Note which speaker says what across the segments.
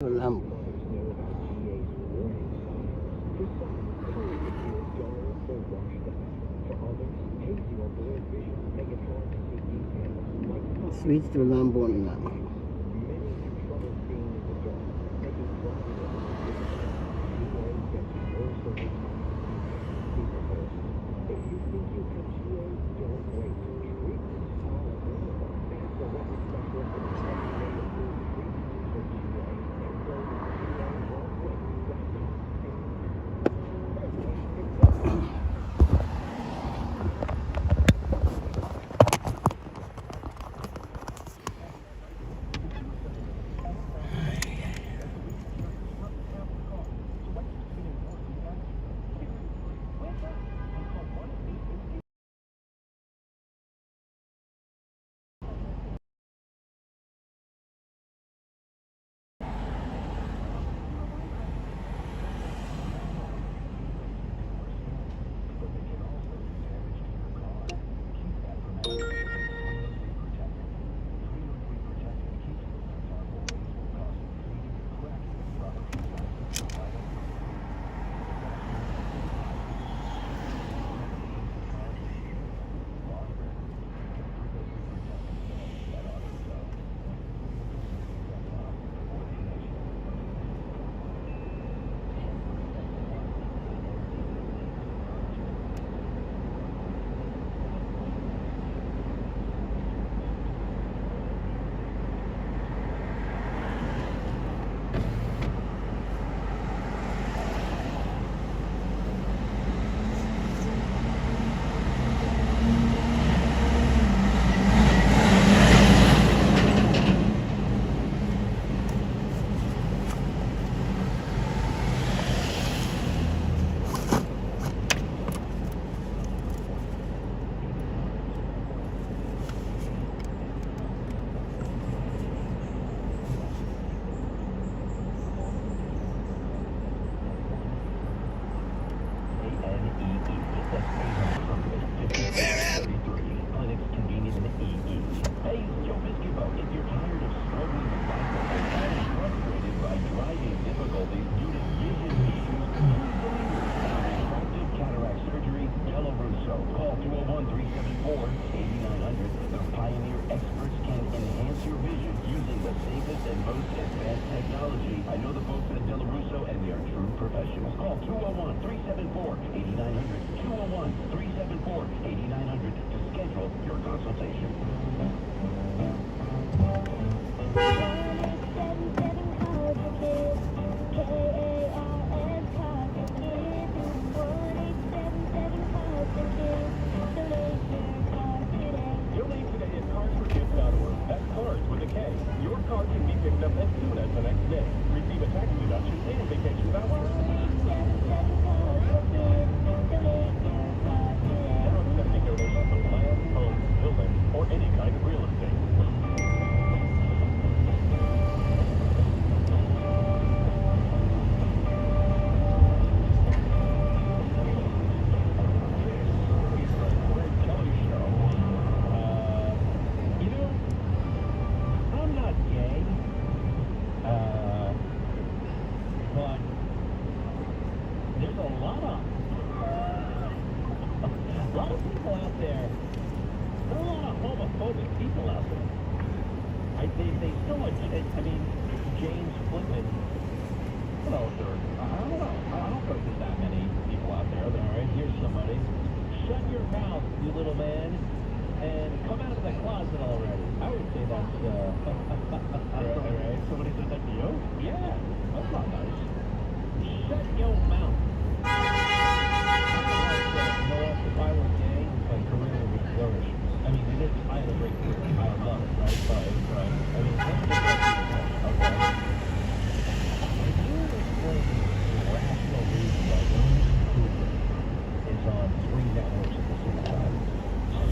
Speaker 1: Lambo. Switch to LAMBONYC now.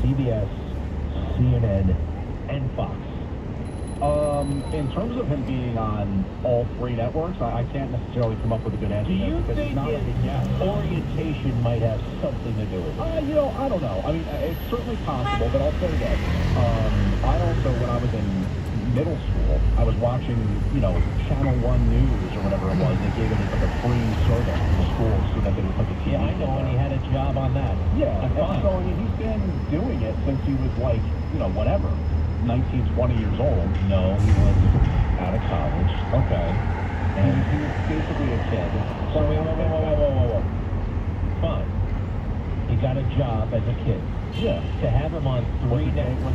Speaker 2: CBS, CNN, and Fox. In terms of him being on all three networks, I can't necessarily come up with a good answer.
Speaker 3: Do you think
Speaker 2: orientation might have something to do with it? I don't know. I mean, it's certainly possible, but I'll say that. I also, when I was in middle school, I was watching, Channel 1 News or whatever it was. They gave it as like a free service to the schools so that they would put the TV.
Speaker 3: Yeah, I know, and he had a job on that.
Speaker 2: Yeah,
Speaker 3: That's
Speaker 2: and
Speaker 3: fine.
Speaker 2: so I mean, he's been doing it since he was like, whatever, 19, 20 years old.
Speaker 3: No, he was
Speaker 2: Out of college. Okay. And he was basically a kid.
Speaker 3: So whoa. Fine. He got a job as a kid.
Speaker 2: Yeah.
Speaker 3: To have him on
Speaker 2: Was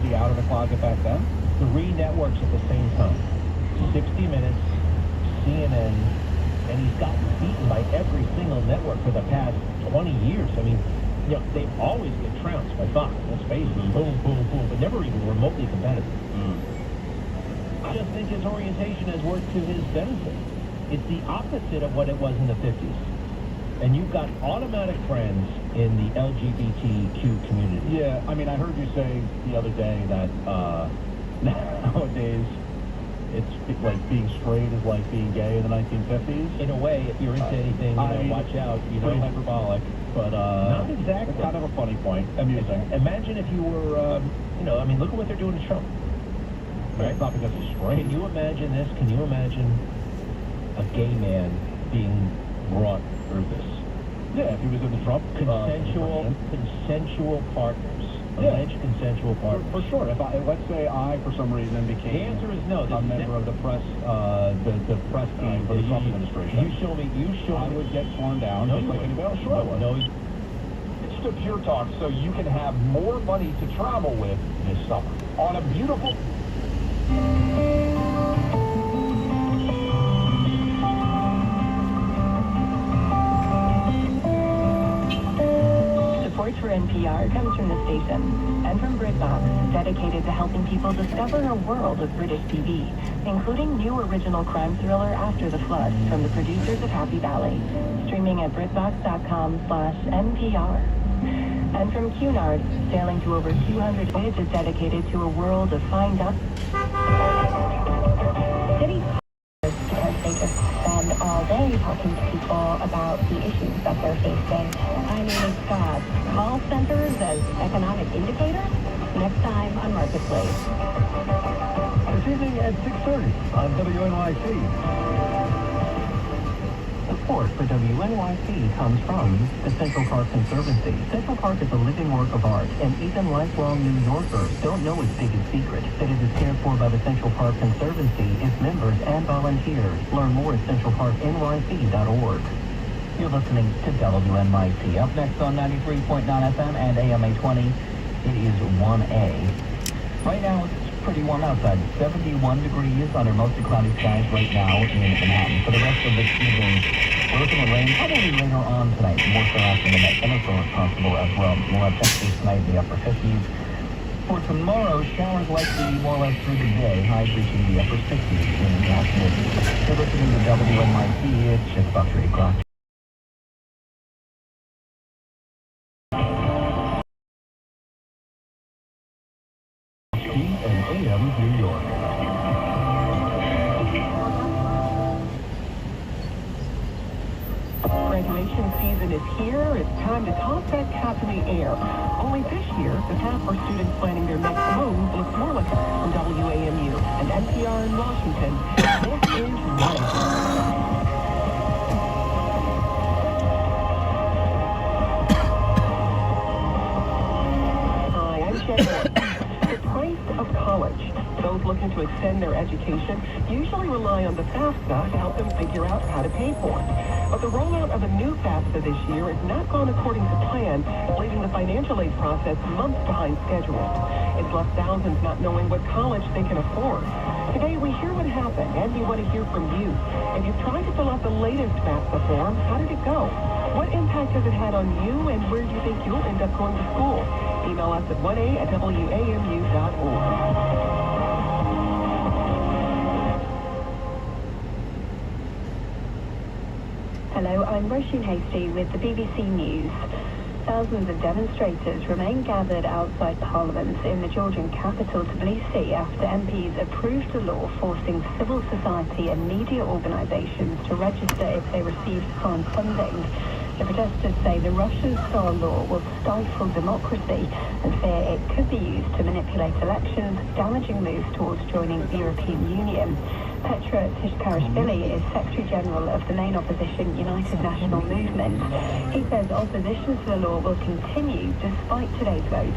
Speaker 2: he out of the closet back then?
Speaker 3: 3 networks at the same time. 60 Minutes, CNN, and he's gotten beaten by every single network for the past 20 years. I mean, they always get trounced by Fox. Let's face it, boom, but never even remotely competitive. I just think his orientation has worked to his benefit. It's the opposite of what it was in the 50s. And you've got automatic friends in the LGBTQ community.
Speaker 2: Yeah, I mean, I heard you say the other day that nowadays it's like being straight is like being gay in the 1950s.
Speaker 3: In a way, if you're into anything, watch out.
Speaker 2: Pretty hyperbolic, but
Speaker 3: not exactly.
Speaker 2: Kind of a funny point. Amusing.
Speaker 3: Imagine if you were, look at what they're doing to Trump.
Speaker 2: Right? It's not because he's straight.
Speaker 3: Can you imagine this? Can you imagine a gay man being brought through this?
Speaker 2: Yeah, if he was in the Trump
Speaker 3: consensual partners. Alleged consensual partners.
Speaker 2: For sure. Let's say I, for some reason, became
Speaker 3: the answer is no.
Speaker 2: a member of the press, the press team for the Trump administration.
Speaker 3: You show me.
Speaker 2: I would get sworn down.
Speaker 3: No,
Speaker 2: just like anybody else. Sure, I would.
Speaker 3: No.
Speaker 4: It's to Pure Talk so you can have more money to travel with this summer on a beautiful.
Speaker 5: Support for NPR comes from the station and from BritBox, dedicated to helping people discover a world of British TV, including new original crime thriller After the Flood from the producers of Happy Valley, streaming at BritBox.com/NPR. And from Cunard, sailing to over 200 voyages dedicated to a world of fine dust. City because they just spend all day talking to people about the issues that they're facing. I mean, it's call centers as economic indicators. Next time on Marketplace.
Speaker 4: This evening at 6:30 on WNYC.
Speaker 6: Support for WNYC comes from the Central Park Conservancy. Central Park is a living work of art, and even lifelong New Yorkers don't know its biggest secret, that it is cared for by the Central Park Conservancy, its members, and volunteers. Learn more at centralparknyc.org. You're listening to WNYC. Up next on 93.9 FM and AM 820, it is 1A. Right now, it's pretty warm outside. 71 degrees under mostly cloudy skies right now in Manhattan. For the rest of this evening, we're looking at rain probably later on tonight. More so after midnight. Thunderstorms possible as well. We'll have temperatures tonight in the upper 50s. For tomorrow, showers likely more or less through the day. Highs reaching the upper 60s in the afternoon. You're listening to WNYC. It's just about 3 o'clock.
Speaker 4: and AM New York.
Speaker 7: Graduation season is here. It's time to toss that cap in the air. Only this year, the path for students planning their next move looks more like from WAMU and NPR in Washington. This is life. Hi, I'm Shannon. The price of college. Those looking to extend their education usually rely on the FAFSA to help them figure out how to pay for it. But the rollout of a new FAFSA this year has not gone according to plan, leaving the financial aid process months behind schedule. It's left thousands not knowing what college they can afford. Today, we hear what happened, and we want to hear from you. If you've tried to fill out the latest FAFSA form, how did it go? What impact has it had on you, and where do you think you'll end up going to school? Email us at 1a@wamu.org.
Speaker 5: Hello, I'm Roisin Hastie with the BBC News. Thousands of demonstrators remain gathered outside Parliament in the Georgian capital Tbilisi after MPs approved a law forcing civil society and media organisations to register if they received foreign funding. The protesters say the Russian-style law will stifle democracy and fear it could be used to manipulate elections, damaging moves towards joining the European Union. Petra Tishkarishvili is Secretary-General of the main opposition United National Movement. He says opposition to the law will continue despite today's vote.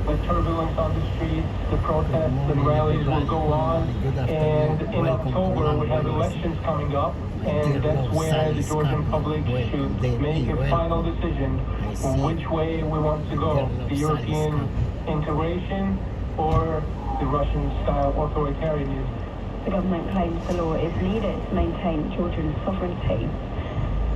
Speaker 8: The turbulence on the streets, the protests and rallies will go on, and in October we have elections coming up, and that's where the Georgian public should make a final decision on which way we want to go, the European integration or the Russian-style authoritarianism.
Speaker 5: The government claims the law is needed to maintain Georgian sovereignty.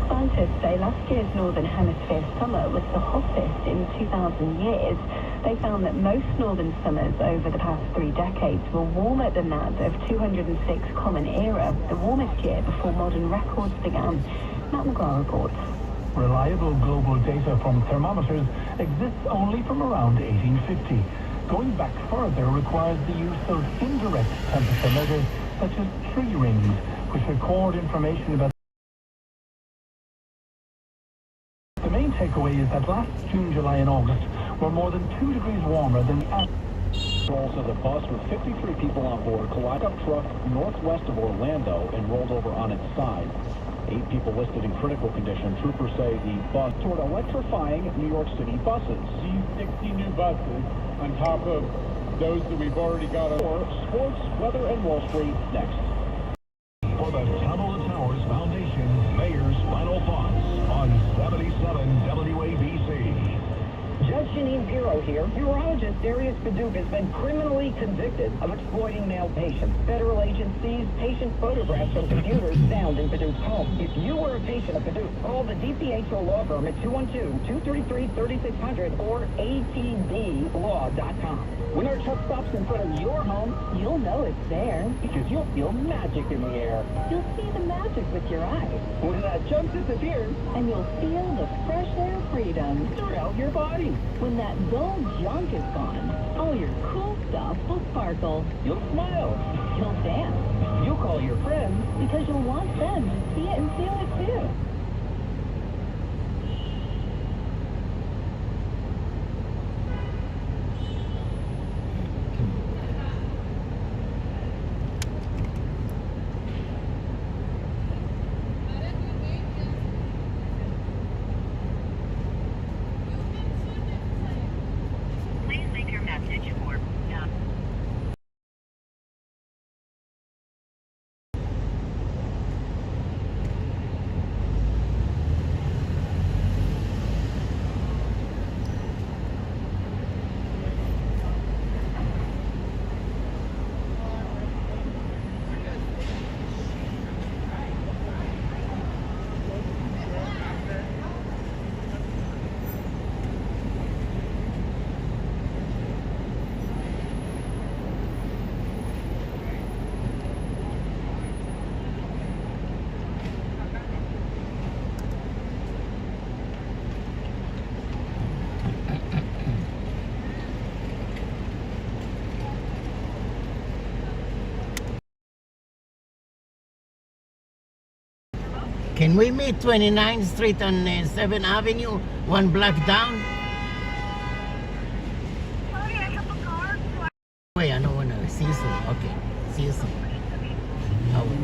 Speaker 5: Scientists say last year's Northern Hemisphere summer was the hottest in 2,000 years. They found that most northern summers over the past 3 decades were warmer than that of 206 Common Era, the warmest year before modern records began. Matt McGrath reports.
Speaker 9: Reliable global data from thermometers exists only from around 1850. Going back further requires the use of indirect temperature measures such as tree rings, which record information about. The main takeaway is that last June, July and August were more than 2 degrees warmer than the average.
Speaker 2: Also, the bus with 53 people on board collided a truck northwest of Orlando and rolled over on its side. 8 people listed in critical condition. Troopers say the bus toward electrifying New York City buses.
Speaker 10: These 60 new buses on top of those that we've already got on.
Speaker 2: Sports, weather, and Wall Street next.
Speaker 4: For the Top of the Towers Foundation, Mayor's Final Thoughts on 77 WABC.
Speaker 11: Judge Janine Pirro here. Urologist Darius Paduke has been criminally convicted of exploiting male patients. Federal agencies patient photographs from computers found in Paduke's home. If you were a patient of Paduke, call the DPHO law firm at 212-233-3600 or atdlaw.com. When our truck stops in front of your home, you'll know it's there because you'll feel magic in the air.
Speaker 5: You'll see the magic with your eyes.
Speaker 11: When that junk disappears,
Speaker 5: And you'll feel the fresh air freedom.
Speaker 11: throughout your body.
Speaker 5: When that dull junk is gone, all your cool stuff will sparkle.
Speaker 11: You'll smile.
Speaker 5: You'll dance.
Speaker 11: You'll call your friends.
Speaker 5: Because you'll want them to see it and feel it too.
Speaker 12: Please leave your message for
Speaker 1: Can we meet 29th Street on 7th Avenue, 1 block down? Wait, I don't want to see you soon. Okay, see you soon. I will.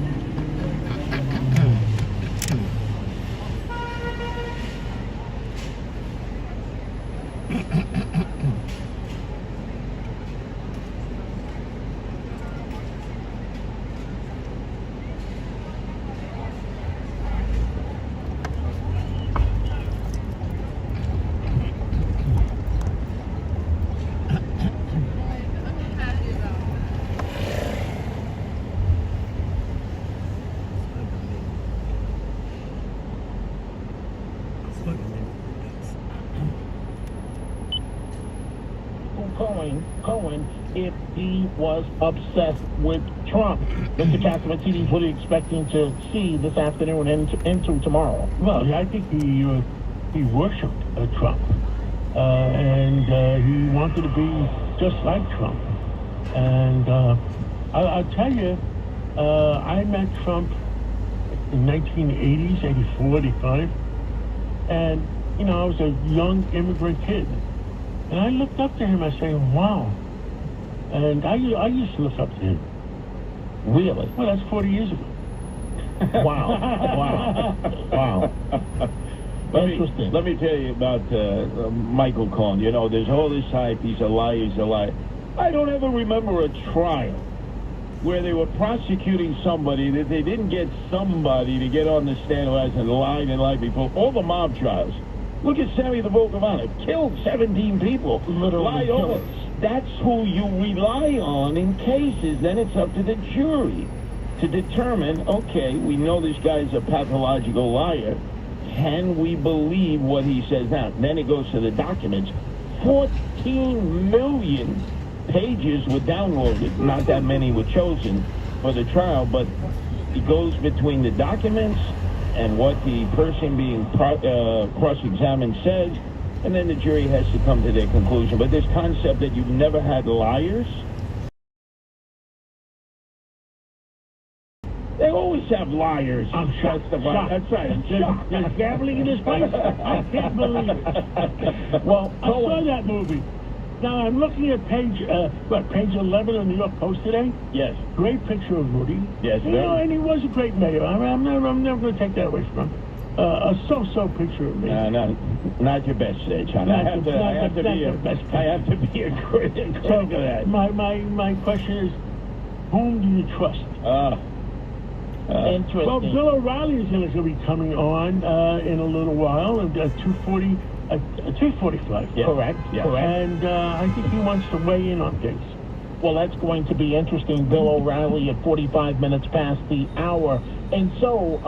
Speaker 3: Cohen if he was obsessed with Trump. Mr. Casamatini, what are you expecting to see this afternoon and into tomorrow?
Speaker 9: Well, I think he worshipped Trump, and he wanted to be just like Trump. And I'll tell you, I met Trump in 1980s, 84, 85,
Speaker 13: And, you know, I was a young immigrant kid. And I looked up to him, I say, wow. And I used to look up to him.
Speaker 3: Really?
Speaker 13: Well, that's 40 years ago.
Speaker 3: Wow. Wow. Interesting.
Speaker 14: Let me tell you about Michael Cohen. You know, there's all this hype. He's a liar. He's a liar. I don't ever remember a trial where they were prosecuting somebody that they didn't get somebody to get on the stand who hasn't lied and lied before. All the mob trials. Look at Sammy the Bull Cavana. Killed 17 people. Lied over. That's who you rely on in cases. Then it's up to the jury to determine, okay, we know this guy's a pathological liar. Can we believe what he says now? Then it goes to the documents. 14 million pages were downloaded. Not that many were chosen for the trial, but it goes between the documents and what the person being cross-examined says, and then the jury has to come to their conclusion. But this concept that you've never had liars, they always have liars.
Speaker 13: I'm shocked.
Speaker 14: That's right.
Speaker 13: There's gambling in this place? I can't believe it.
Speaker 3: Well,
Speaker 13: I saw that movie. Now, I'm looking at page 11 of the New York Post today.
Speaker 14: Yes.
Speaker 13: Great picture of Rudy.
Speaker 14: Yes,
Speaker 13: you know, and he was a great mayor. I'm never going to take that away from him. A so-so picture of me.
Speaker 14: Not your best, John. I have to be a critic of that.
Speaker 13: My question is, whom do you trust?
Speaker 3: Interesting.
Speaker 13: Well, Bill O'Reilly is going to be coming on in a little while at 2:45.
Speaker 3: Yeah. Correct.
Speaker 14: Yeah.
Speaker 3: Correct.
Speaker 13: And I think he wants to weigh in on things.
Speaker 3: Well, that's going to be interesting. Bill O'Reilly at 45 minutes past the hour. And so,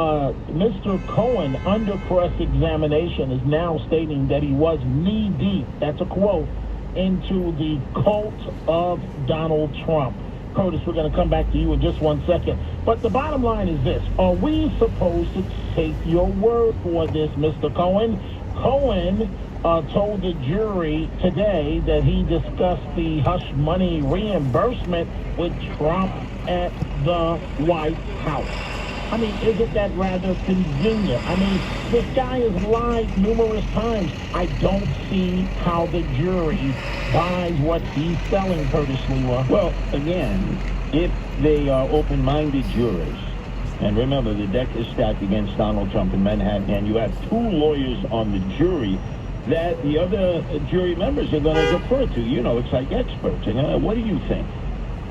Speaker 3: Mr. Cohen, under cross-examination, is now stating that he was knee-deep, that's a quote, into the cult of Donald Trump. Curtis, we're going to come back to you in just 1 second. But the bottom line is this. Are we supposed to take your word for this, Mr. Cohen? Cohen told the jury today that he discussed the hush money reimbursement with Trump at the White House. I mean, isn't that rather convenient? I mean, this guy has lied numerous times. I don't see how the jury buys what he's selling, Curtis Lewa.
Speaker 14: Well, again, if they are open-minded jurors, and remember, the deck is stacked against Donald Trump in Manhattan, and you have two lawyers on the jury that the other jury members are going to defer to. You know, it's like experts. What do you think?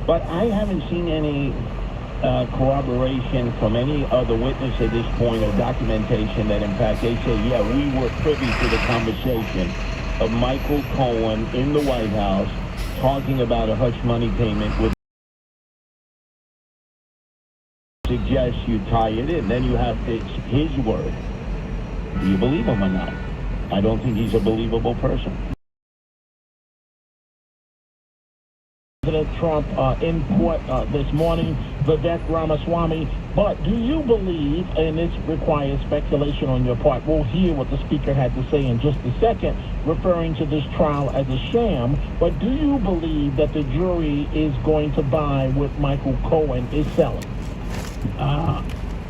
Speaker 14: But I haven't seen any corroboration from any other witness at this point or documentation that, in fact, they say, yeah, we were privy to the conversation of Michael Cohen in the White House talking about a hush money payment with suggests you tie it in. Then you have his word. Do you believe him or not? I don't think he's a believable person.
Speaker 3: President Trump in court this morning, Vivek Ramaswamy. But do you believe, and this requires speculation on your part, we'll hear what the speaker had to say in just a second, referring to this trial as a sham, but do you believe that the jury is going to buy what Michael Cohen is selling?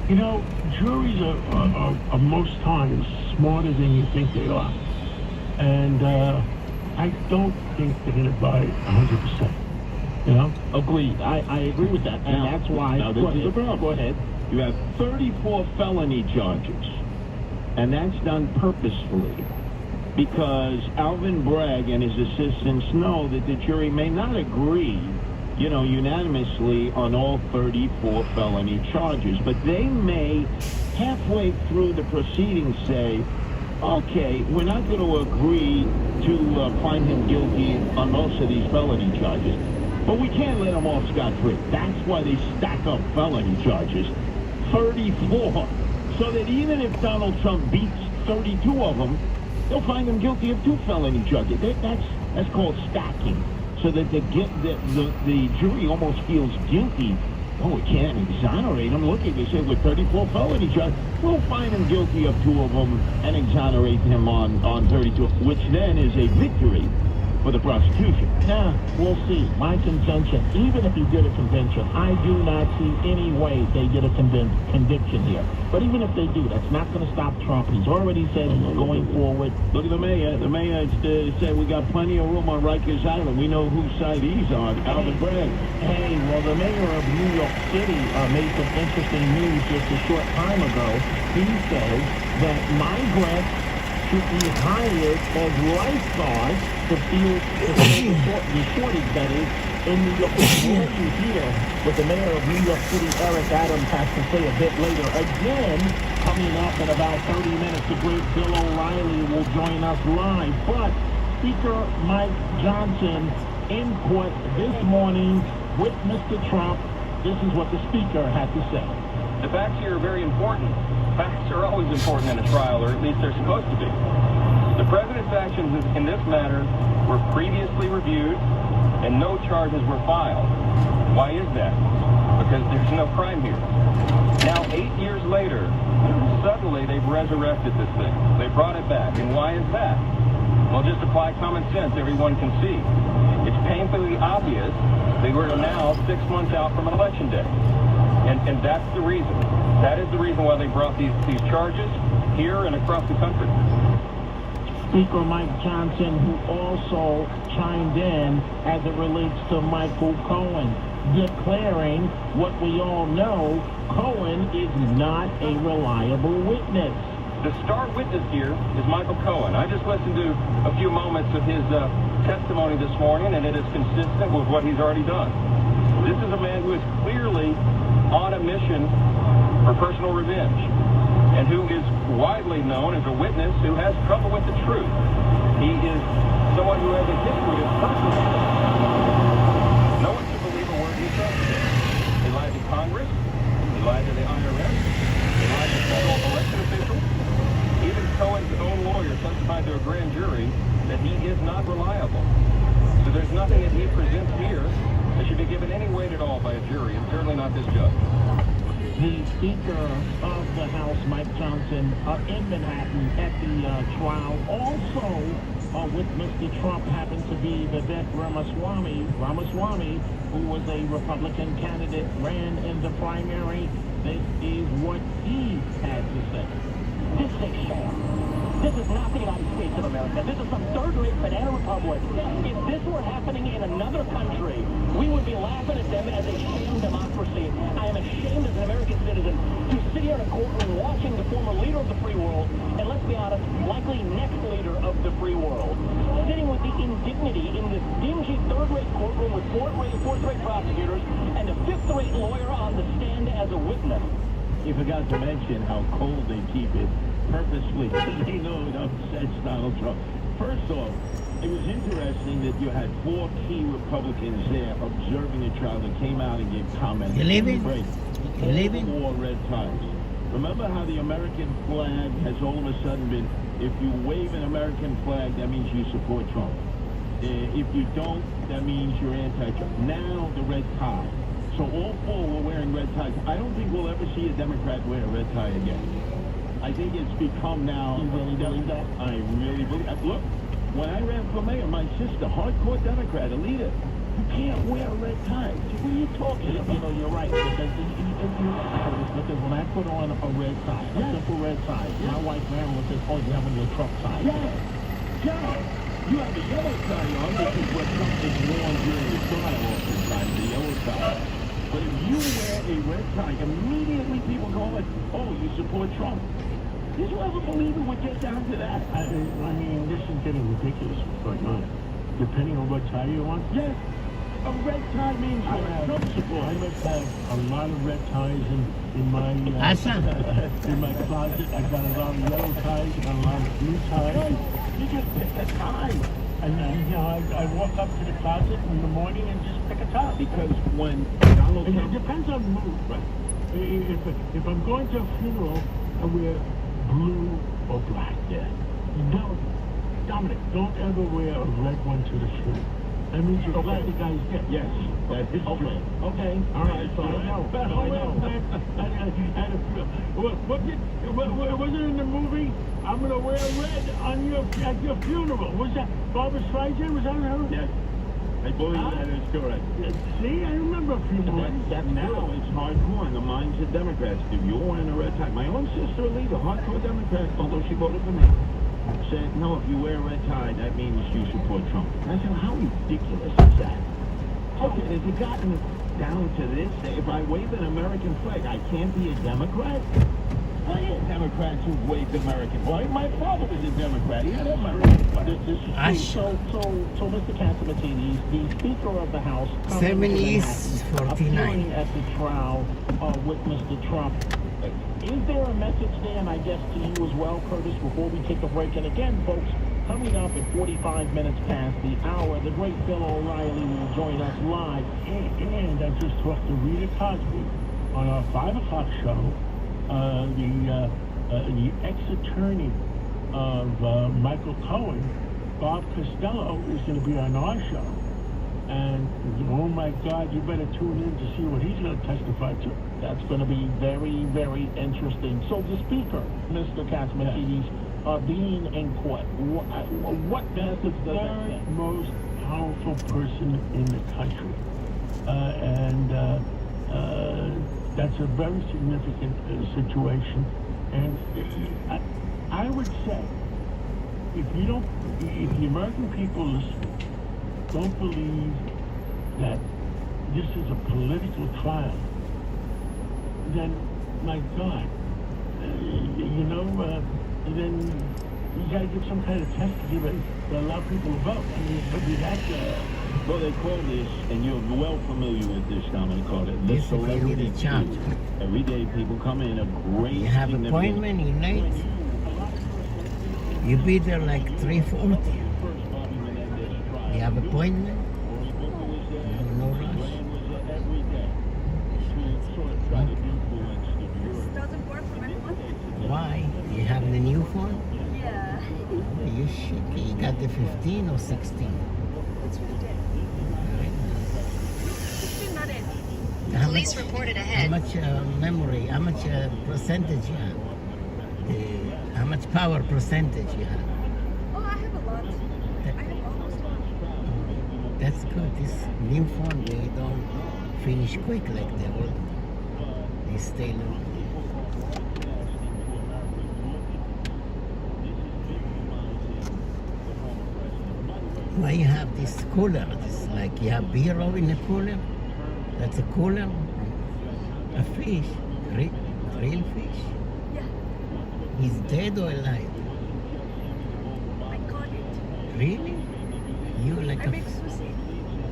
Speaker 13: You know, juries are most times smarter than you think they are. And I don't think they're going to buy 100%. You know?
Speaker 3: Agreed. I agree with that. And that's why...
Speaker 14: Now, this is the problem.
Speaker 3: Go ahead.
Speaker 14: You have 34 felony charges, and that's done purposefully because Alvin Bragg and his assistants know that the jury may not agree, you know, unanimously on all 34 felony charges, but they may halfway through the proceedings say, okay, we're not going to agree to find him guilty on most of these felony charges, but we can't let him off scot-free. That's why they stack up felony charges, 34, so that even if Donald Trump beats 32 of them, they'll find him guilty of 2 felony charges. That's called stacking, so that the jury almost feels guilty. Oh, we can't exonerate him. Look, they say with 34 felony charges, we'll find him guilty of 2 of them and exonerate him on 32, which then is a victory.
Speaker 3: for the prosecution.
Speaker 13: Yeah, we'll see. My contention, even if you get a conviction, I do not see any way they get a conviction here. But even if they do, that's not going to stop Trump. He's already said he's going forward.
Speaker 14: Look at the mayor. The mayor said we got plenty of room on Rikers Island. We know whose side he's on, Alvin Bragg.
Speaker 3: Hey, well, the mayor of New York City made some interesting news just a short time ago. He says that migrants should be hired as lifeguards to fill the shortage that is in New York. We'll let you hear what the mayor of New York City, Eric Adams, has to say a bit later. Again, coming up in about 30 minutes, the great Bill O'Reilly will join us live. But Speaker Mike Johnson input this morning with Mr. Trump. This is what the Speaker had to say.
Speaker 15: The facts here are very important. Facts are always important in a trial, or at least they're supposed to be. The president's actions in this matter were previously reviewed, and no charges were filed. Why is that? Because there's no crime here. Now, 8 years later, suddenly they've resurrected this thing. They brought it back. And why is that? Well, just apply common sense. Everyone can see. It's painfully obvious they were now 6 months out from an election day. And that's the reason. That is the reason why they brought these charges here and across the country.
Speaker 3: Speaker Mike Johnson, who also chimed in as it relates to Michael Cohen, declaring what we all know, Cohen is not a reliable witness.
Speaker 15: The star witness here is Michael Cohen. I just listened to a few moments of his testimony this morning, and it is consistent with what he's already done. This is a man who is clearly on a mission for personal revenge, and who is widely known as a witness who has trouble with the truth. He is someone who has a history of personal revenge. No one should believe a word he says today. He lied to Congress, he lied to the IRS, he lied to federal election officials. Even Cohen's own lawyer testified to a grand jury that he is not reliable. So there's nothing that he presents here that should be given any weight at all by a jury, and certainly not this judge.
Speaker 3: The Speaker of the House, Mike Johnson, in Manhattan at the trial. Also with Mr. Trump happened to be Vivek Ramaswamy, who was a Republican candidate, ran in the primary. This is what he had to say.
Speaker 11: This is a sham. This is not the United States of America. This is some third-rate banana republic. If this were happening in another country, we would be laughing at them as a sham democracy. I am ashamed as an American citizen to sit here in a courtroom watching the former leader of the free world, and let's be honest, likely next leader of the free world, sitting with the indignity in this dingy third-rate courtroom with fourth-rate prosecutors and a fifth-rate lawyer on the stand as a witness.
Speaker 14: You forgot to mention how cold they keep it purposely. They know it upsets Donald Trump. First off, it was interesting that you had 4 key Republicans there observing the trial that came out and gave comments.
Speaker 1: You leaving? You leaving?
Speaker 14: Wore red ties. Remember how the American flag has all of a sudden been, if you wave an American flag, that means you support Trump. If you don't, that means you're anti-Trump. Now the red tie. So all 4 were wearing red ties. I don't think we'll ever see a Democrat wear a red tie again. I think it's become now...
Speaker 3: You really believe that?
Speaker 14: I really believe that. Look, when I ran for mayor, my sister, hardcore Democrat, a leader, you can't wear a red tie. So what are you talking about?
Speaker 3: You know, you're right. Because when I put on a red tie, a simple red tie, my wife Marilyn says, oh, you have on your Trump tie.
Speaker 14: Yeah. You have a yellow tie on, which is what Trump is worn during the trial oftentimes, the yellow tie. But if you wear a red tie, immediately people go like, oh, you support Trump. Did you ever believe it would get down to that?
Speaker 13: I mean, this is getting ridiculous what's going on. Depending on what tie you want?
Speaker 14: Yes. A red tie means you're a Trump supporter.
Speaker 13: I must have a lot of red ties in my in my closet. I got a lot of yellow ties, I got a lot of blue ties.
Speaker 14: You just pick a tie.
Speaker 13: And you know, I walk up to the closet in the morning and just pick a tie.
Speaker 14: Because when Donald Trump...
Speaker 13: It depends on the mood. Right. If I'm going to a funeral, I wear blue or black. Yeah. Dominic, don't ever wear a red one to the funeral. That means you're glad the guy's dead.
Speaker 14: Yes. That is true.
Speaker 13: Okay. All right. So I know. Was it in the movie? I'm gonna wear red at your funeral. Was that Barbara Streisand? Was that her?
Speaker 14: Yes. I believe that is correct.
Speaker 13: See, I remember a few movies.
Speaker 14: That's now it's hardcore in the minds of Democrats. If you're wearing a red tie, my own sister, Alita, hardcore Democrat, although she voted for me, said, no, if you wear a red tie, that means you support Trump. I said, how ridiculous is that? Okay, has it gotten down to this? If I wave an American flag, I can't be a Democrat? I had Democrats who waved American flag. My father was a Democrat. He had American flag.
Speaker 3: So, Mr. Catsimatidis, the Speaker of the House,
Speaker 1: 7 East 49.
Speaker 3: appearing at the trial with Mr. Trump. Is there a message there, and I guess to you as well, Curtis, before we take a break? And again, folks, coming up at 45 minutes past the hour, the great Bill O'Reilly will join us live.
Speaker 13: And I just talked to Rita Cosby on our 5 o'clock show. The ex-attorney of Michael Cohen, Bob Costello, is going to be on our show. And, oh my God, you better tune in to see what he's going to testify to.
Speaker 3: That's going to be very, very interesting. So the Speaker, Mr. Catsimatidis, being in court, what message does that
Speaker 13: the most powerful person in the country. That's a very significant situation. And I would say, if the American people don't believe that this is a political trial, then, my God, then you got to give some kind of test to allow people to vote. I mean,
Speaker 14: well, they call this, and you're well familiar with this, Dominic, called it the
Speaker 1: Yes,
Speaker 14: celebrity
Speaker 1: charge.
Speaker 14: Every day people come in, a great...
Speaker 1: You have appointment, you're late. You be there like 3:40. You have appointment. No rush.
Speaker 16: This doesn't work for anyone.
Speaker 1: Why? You have the new phone?
Speaker 16: Yeah.
Speaker 1: You shit. You got the 15 or 16?
Speaker 16: It's 15. 16 not in.
Speaker 1: Police reported ahead. How much memory? How much percentage you have? How much power percentage you have?
Speaker 16: Oh, I have a lot. I have almost all.
Speaker 1: That's good. This new phone, they don't finish quick like the old one. They stay long. Why you have this cooler? This like you have beer in the cooler? That's a cooler? A fish? Real fish?
Speaker 16: Yeah.
Speaker 1: He's dead or alive?
Speaker 16: I caught it.
Speaker 1: Really? You like
Speaker 16: I make sushi.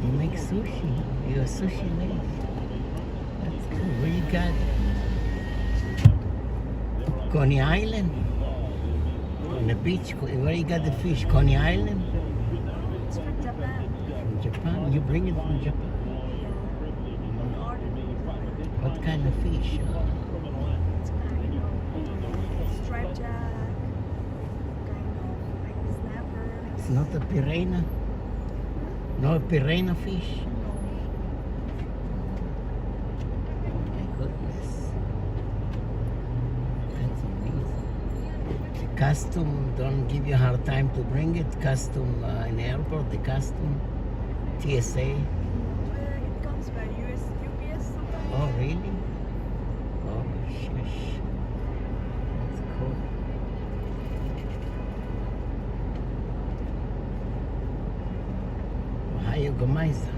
Speaker 1: You make sushi? You're a sushi lady. That's cool. Where you got it? Coney Island? On the beach? Where you got the fish? Coney Island?
Speaker 16: It's from Japan.
Speaker 1: From Japan? You bring it from Japan? What kind of fish?
Speaker 16: It's kind of striped jack, kind of like snapper.
Speaker 1: It's not a piranha? No piranha fish? Oh my goodness. That's amazing. The custom don't give you a hard time to bring it? Custom in the airport, the custom? TSA?
Speaker 16: It comes by UPS sometimes.
Speaker 1: Oh, really? Oh, shush. That's cool. Ohio Gomaiza.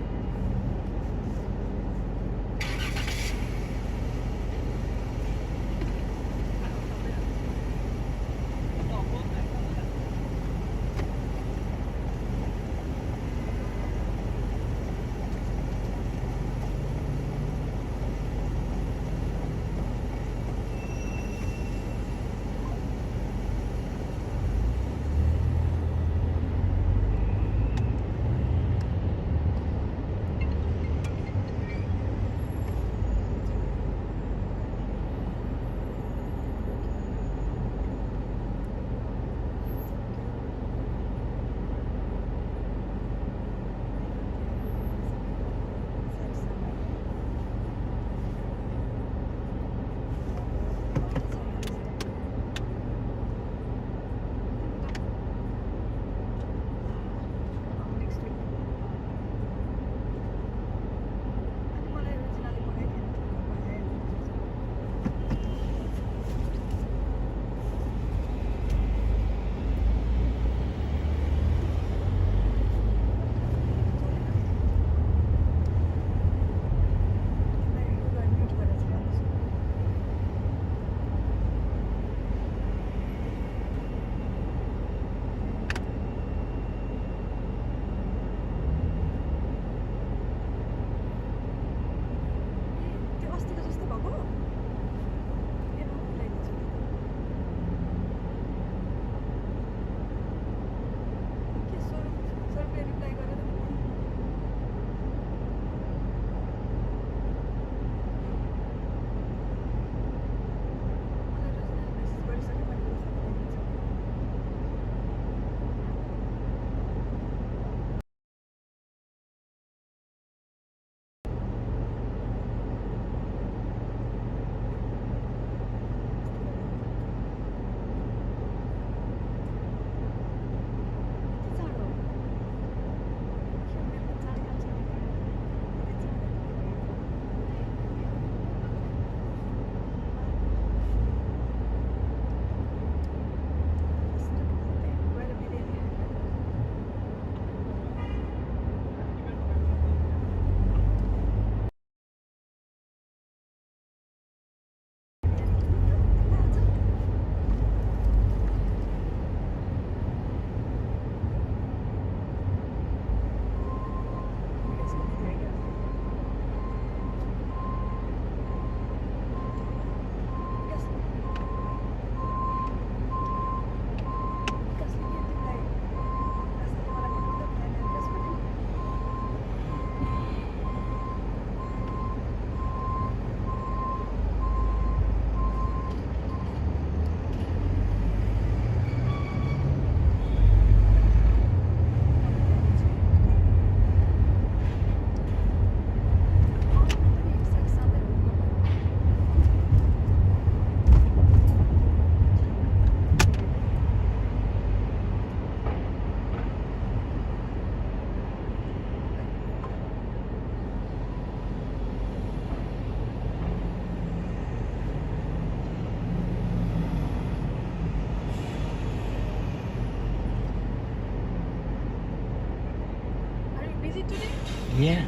Speaker 1: Yeah.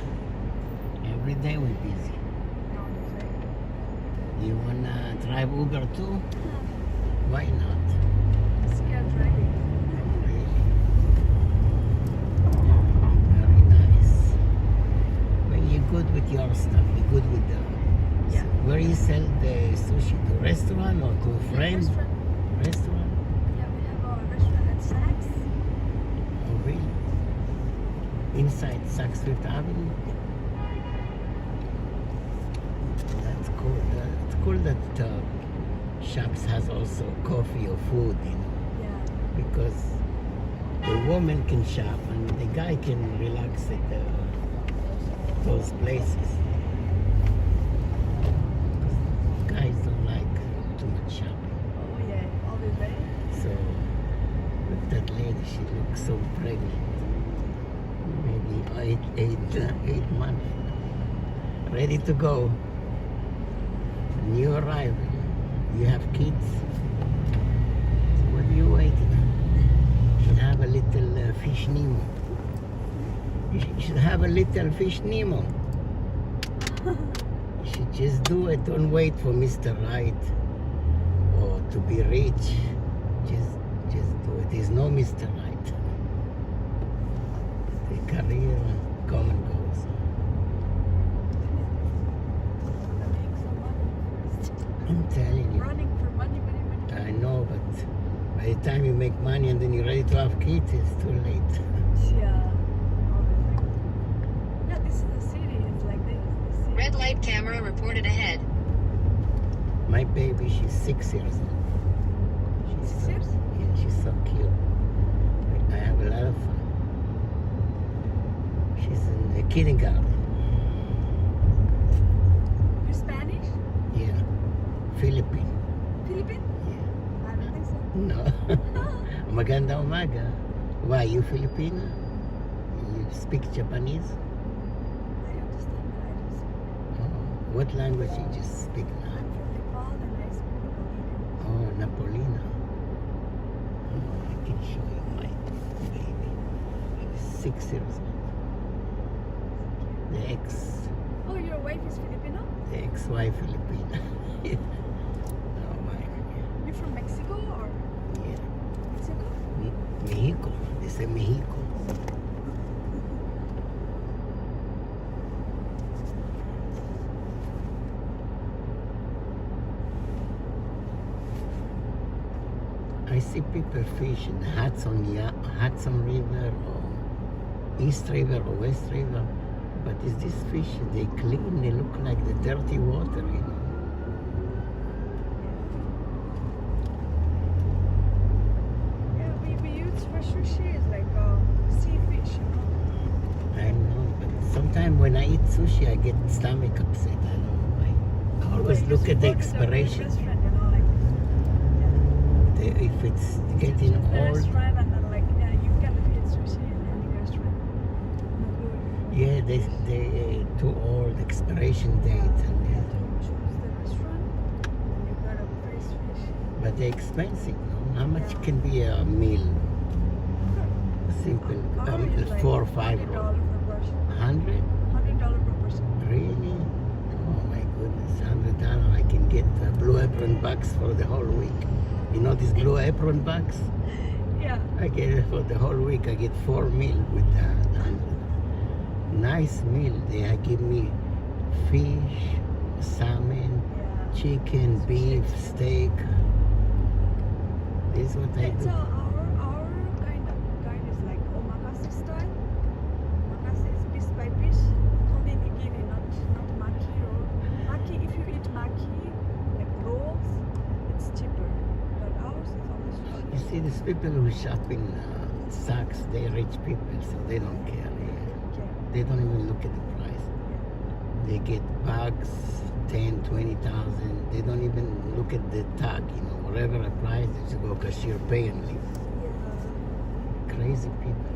Speaker 1: Every day we're busy. You wanna drive Uber too? Why not?
Speaker 16: Scared driving.
Speaker 1: Very nice. When you're good with your stuff, you're good with the...
Speaker 16: Yeah.
Speaker 1: Where you sell the sushi? To restaurant or to a friend? Restaurant?
Speaker 16: Yeah, we have a restaurant at Saks.
Speaker 1: Oh, really? Inside Saks Fifth Avenue? That's cool. It's cool that shops has also coffee or food, you know,
Speaker 16: Yeah.
Speaker 1: because the woman can shop and the guy can relax at those places. Guys don't like too much shopping.
Speaker 16: Oh yeah, always right.
Speaker 1: So, look that lady, she looks so pregnant. Maybe eight months. Ready to go. New arrival. You have kids. So what are you waiting for? You should have a little fish Nemo. You should have a little fish Nemo. You should just do it. Don't wait for Mr. Right or to be rich. Just do it. There's no Mr. Right. The career come and goes. I'm telling you.
Speaker 16: Running for money.
Speaker 1: I know, but by the time you make money and then you're ready to have kids, it's too late.
Speaker 16: Yeah. Yeah, this is the city. It's like this.
Speaker 12: Red light camera reported ahead.
Speaker 1: My baby, she's 6 years old. She's
Speaker 16: 6 years?
Speaker 1: Yeah, she's so cute. I have a lot of fun. She's in the kindergarten.
Speaker 16: You're Spanish?
Speaker 1: Yeah. Philippine.
Speaker 16: Philippine?
Speaker 1: Yeah.
Speaker 16: I don't think so.
Speaker 1: No. Maganda umaga. Why, you Filipino? You speak Japanese?
Speaker 16: I understand, but I don't speak.
Speaker 1: Oh, what language you just speak now?
Speaker 16: I'm from Nepal and I speak Nepalese.
Speaker 1: Oh, Napolina. Oh, I can show you my baby. She's 6 years old. The
Speaker 16: Oh, your wife is Filipino?
Speaker 1: ex-wife Filipina. Oh my.
Speaker 16: You're from Mexico or
Speaker 1: Yeah.
Speaker 16: Mexico?
Speaker 1: Mexico. They say Mexico. I see people fish in Hudson River or East River or West River, but is this fish, they clean, they look like the dirty water, you know.
Speaker 16: Yeah, we use for sushi is like sea fish, you know.
Speaker 1: I know, but sometimes when I eat sushi, I get stomach upset. I don't know why. I always look at the expiration.
Speaker 16: Restaurant, you know, like
Speaker 1: If it's getting
Speaker 16: the
Speaker 1: old,
Speaker 16: restaurant and then like yeah, you cannot get sushi in any restaurant. No good.
Speaker 1: yeah, they too old, expiration date, and
Speaker 16: You have to choose the restaurant and you got a fresh fish.
Speaker 1: but they're expensive. No? How much can be a meal? Simple,
Speaker 16: Ours is like
Speaker 1: $4 or $5.
Speaker 16: $100 per person.
Speaker 1: $100?
Speaker 16: $100 per person.
Speaker 1: Really? Oh my goodness, $100! I can get a Blue Apron box for the whole week. You know this Blue Apron box?
Speaker 16: Yeah.
Speaker 1: I get it for the whole week. I get 4 meals with that. Nice meal. They give me fish, salmon, chicken, beef, steak. This is what I
Speaker 16: So
Speaker 1: do.
Speaker 16: our kind is like omakase style. Omakase is piece by piece. Only nigiri, not maki roll. Maki, if you eat maki, like rolls, it's cheaper. But ours is always cheaper.
Speaker 1: You see, these people who shop in Saks, they're rich people, so they don't care. They don't even look at the price. They get bags, 10, 20,000. They don't even look at the tag, you know, whatever the price, they just go cashier, pay and leave. Crazy people.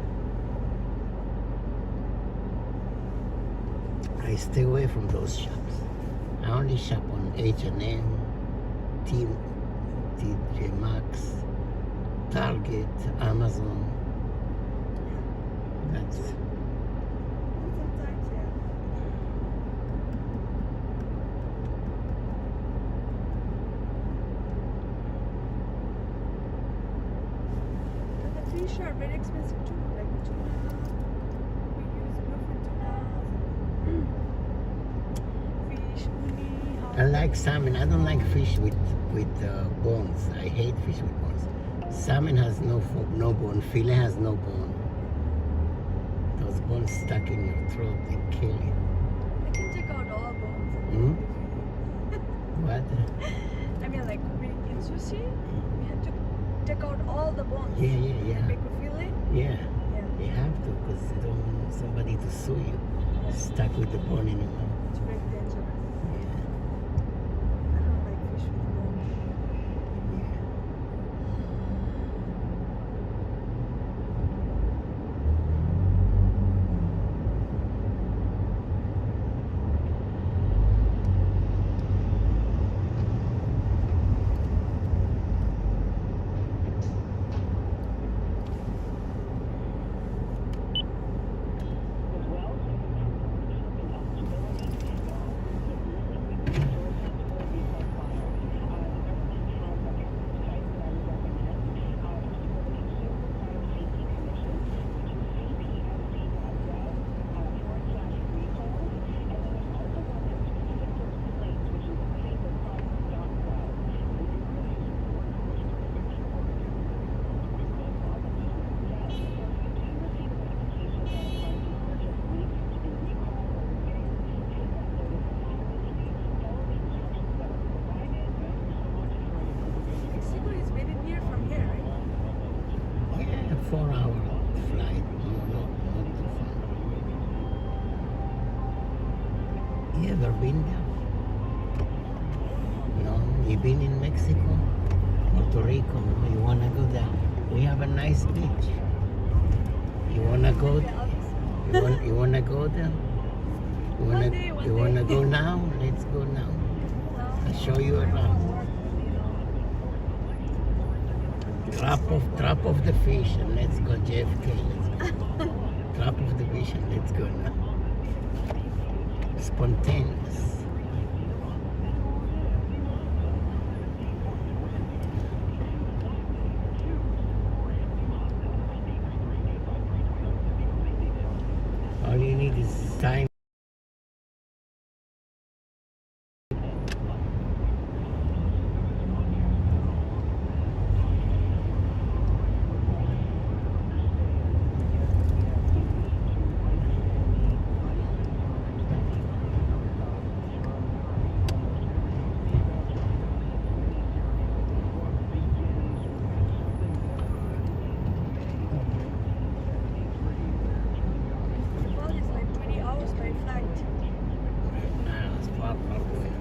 Speaker 1: I stay away from those shops. I only shop on H&M, TJ Maxx, Target, Amazon. That's
Speaker 16: Sometimes fish are very expensive too, like tuna. We use bluefin tuna, fish, uni.
Speaker 1: I like salmon. I don't like fish with bones. I hate fish with bones. Salmon has no bone. Filet has no bone. Those bones stuck in your throat, they kill you.
Speaker 16: I can take out all bones.
Speaker 1: Hmm? What?
Speaker 16: I mean, like in sushi, we have to take out all the bones.
Speaker 1: Yeah.
Speaker 16: And make a fillet.
Speaker 1: Yeah. You have to, because you don't want somebody to sue you. Stuck with the bone in your mouth.
Speaker 16: It's very dangerous. I don't like fish with bones. Mexico is very near from here, right?
Speaker 1: Yeah, 4-hour flight. No, not too far. You ever been there? No? You been in Mexico? Puerto Rico? You wanna go there? We have a nice beach. You wanna go? You wanna go there? You wanna go now? Let's go now. I'll show you around. Drop off the fish and let's go JFK. Let's go. Drop off the fish and let's go now. Spontaneous. All you need is time.
Speaker 16: Well, it's like 20 hours by flight.
Speaker 1: It's far away.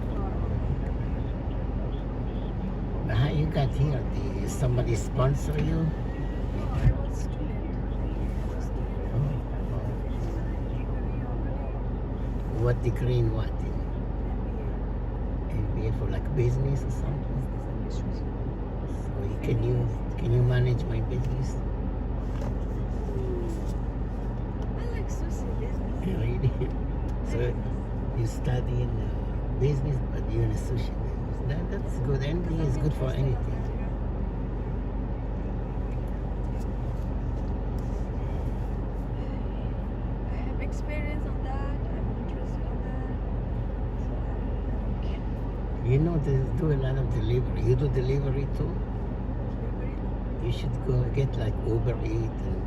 Speaker 1: But how you got here? Did somebody sponsor you?
Speaker 16: No, I was student.
Speaker 1: What degree in what? MBA for like business or something? So can you manage my business?
Speaker 16: I like sushi business.
Speaker 1: Really? So you study in business, but you're in a sushi business. That's good. MBA is good for anything.
Speaker 16: I have experience on that. I'm interested on that. So I don't care.
Speaker 1: You know, they do a lot of delivery. You do delivery too? You should go get like Uber Eats and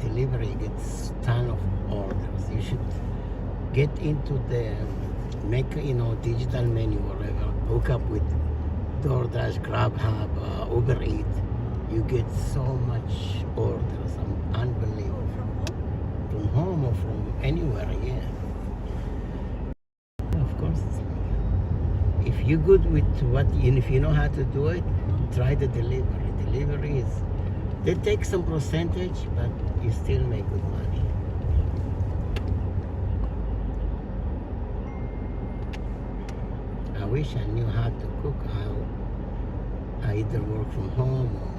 Speaker 1: delivery, gets ton of orders. You should get into the digital menu or whatever. Hook up with DoorDash, GrabHub, Uber Eats. You get so much orders. Unbelievable. From home or from anywhere, yeah. Of course it's legal. If you're good with if you know how to do it, try the delivery. Delivery is, they take some percentage, but you still make good money. I wish I knew how to cook. I either work from home or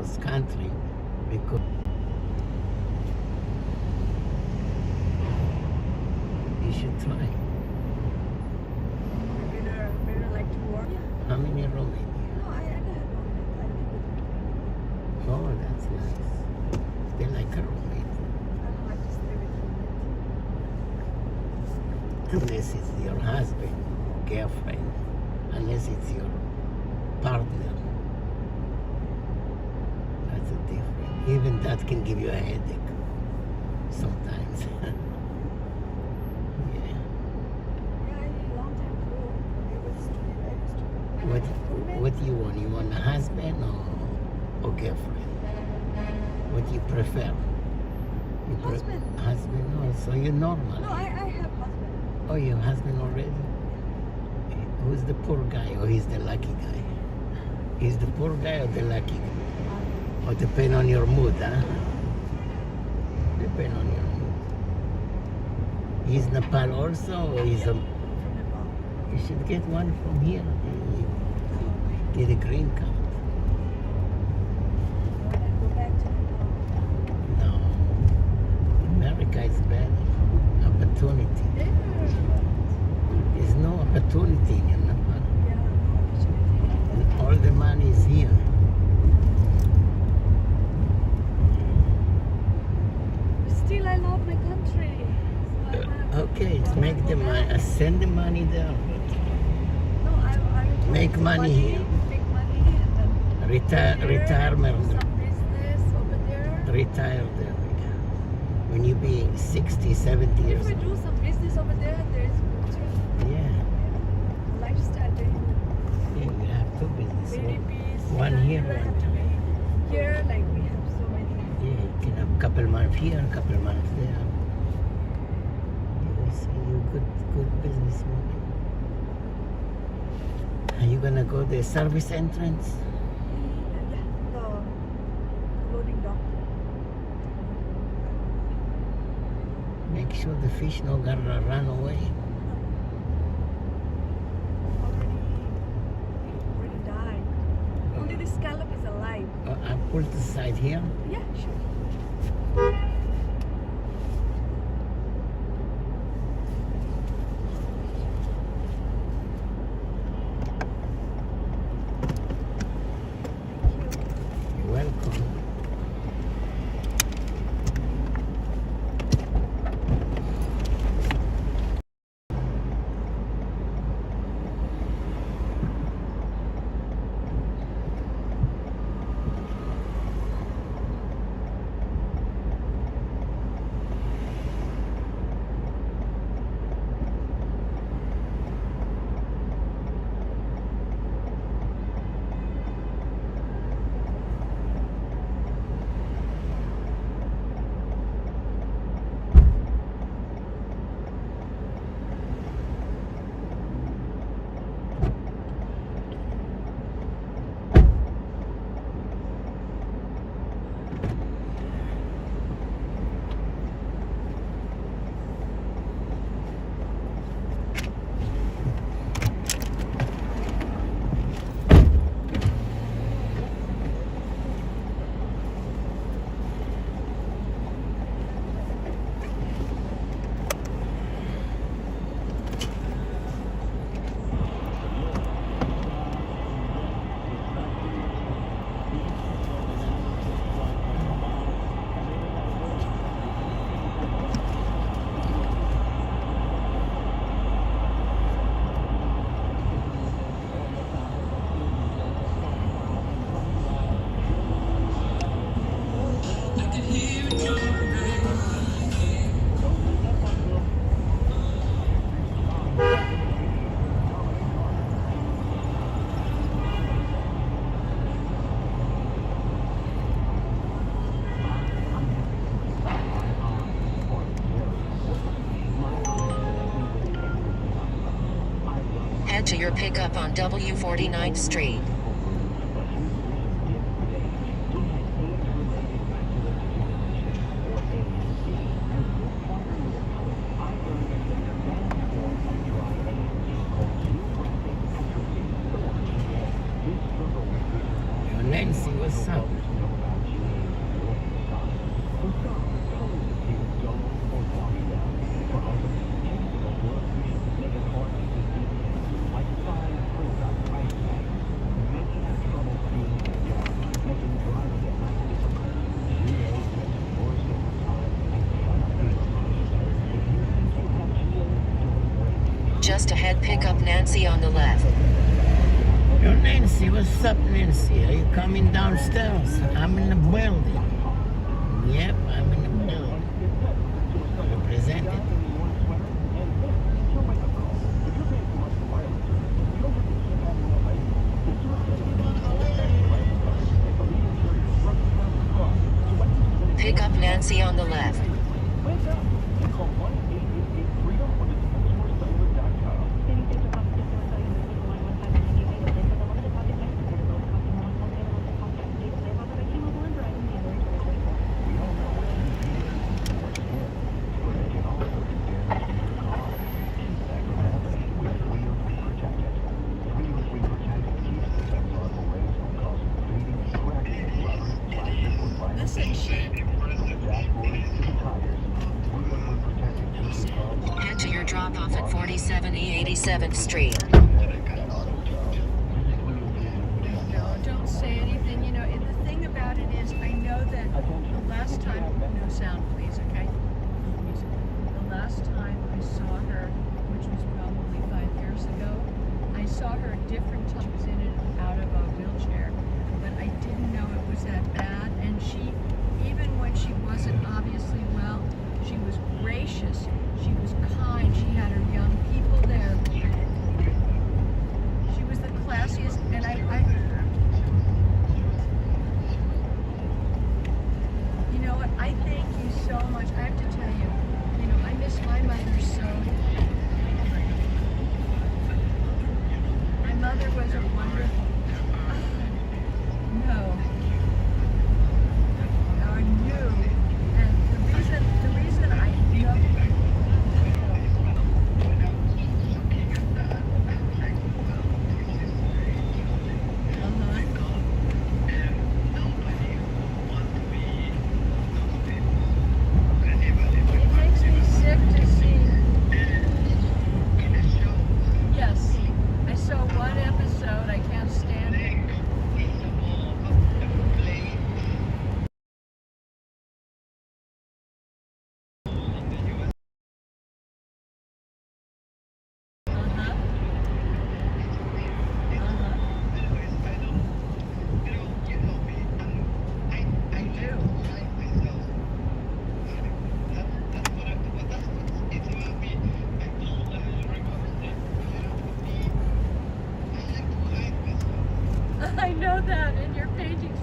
Speaker 1: cross country because you should try.
Speaker 16: Better like to work.
Speaker 1: How many roommates?
Speaker 16: No, I don't have roommate. I live with
Speaker 1: Oh, that's nice. They like a roommate.
Speaker 16: I don't like to stay with roommate.
Speaker 1: Unless it's your husband or girlfriend. Unless it's your partner. That's a different. Even that can give you a headache sometimes.
Speaker 16: Yeah, long time ago. It was
Speaker 1: What do you want? You want a husband or girlfriend? What do you prefer?
Speaker 16: Husband.
Speaker 1: Husband? Oh, so you're normal.
Speaker 16: No, I have husband.
Speaker 1: Oh, you have husband already? Who's the poor guy or he's the lucky guy? He's the poor guy or the lucky guy? Or depend on your mood, huh? Depend on your mood. He's Nepal also or he's a... You should get one from here. Get a green card.
Speaker 16: Go back to Nepal.
Speaker 1: No. America is bad. Opportunity. There's no opportunity in Nepal. And all the money is here.
Speaker 16: Still, I love my country.
Speaker 1: Okay, make the money. Send the money there.
Speaker 16: No, I
Speaker 1: Make money here.
Speaker 16: Make money and then
Speaker 1: Retirement.
Speaker 16: do some business over there.
Speaker 1: Retire there. When you be 60, 70 years
Speaker 16: If we
Speaker 1: old.
Speaker 16: do some business over there, there is good too.
Speaker 1: Yeah.
Speaker 16: Lifestyle there.
Speaker 1: Yeah, you have two businesses.
Speaker 16: Philippines.
Speaker 1: One here,
Speaker 16: You don't have
Speaker 1: one
Speaker 16: to be here. Like we have so many.
Speaker 1: Yeah, you can have a couple months here, a couple months there. You see, you're good businesswoman. Are you gonna go the service entrance?
Speaker 16: Yeah, the loading dock.
Speaker 1: Make sure the fish no gonna run away.
Speaker 16: Already died. Only the scallop is alive.
Speaker 1: I pull the side here.
Speaker 16: Yeah, sure.
Speaker 1: You're welcome.
Speaker 17: Head to your pickup on W49th Street.
Speaker 1: Nancy, what's up?
Speaker 17: ahead, pick up Nancy on the left.
Speaker 1: Yo, Nancy, what's up, Nancy? Are you coming downstairs? I'm in the building. Yep, I'm in the building. Represented.
Speaker 17: Pick up Nancy on the left.
Speaker 16: Listen, sheep.
Speaker 17: Head to your drop off at 47E 87th Street.
Speaker 16: No, don't say anything. You know, and the thing about it is, I know that the last time, no sound please, okay? The last time I saw her, which was probably 5 years ago, I saw her different times in and out of a wheelchair, but I didn't know it was that bad. And she, even when she wasn't obviously well, she was gracious, she was kind, she had her young people there. She was the classiest, and I you know what, I thank you so much. I have to tell you, you know, I miss my mother so. My mother was a wonderful, no. I knew, and the reason I know. It makes me sick to see. Yes, I saw one episode. I can't stand it. I know that in your paintings.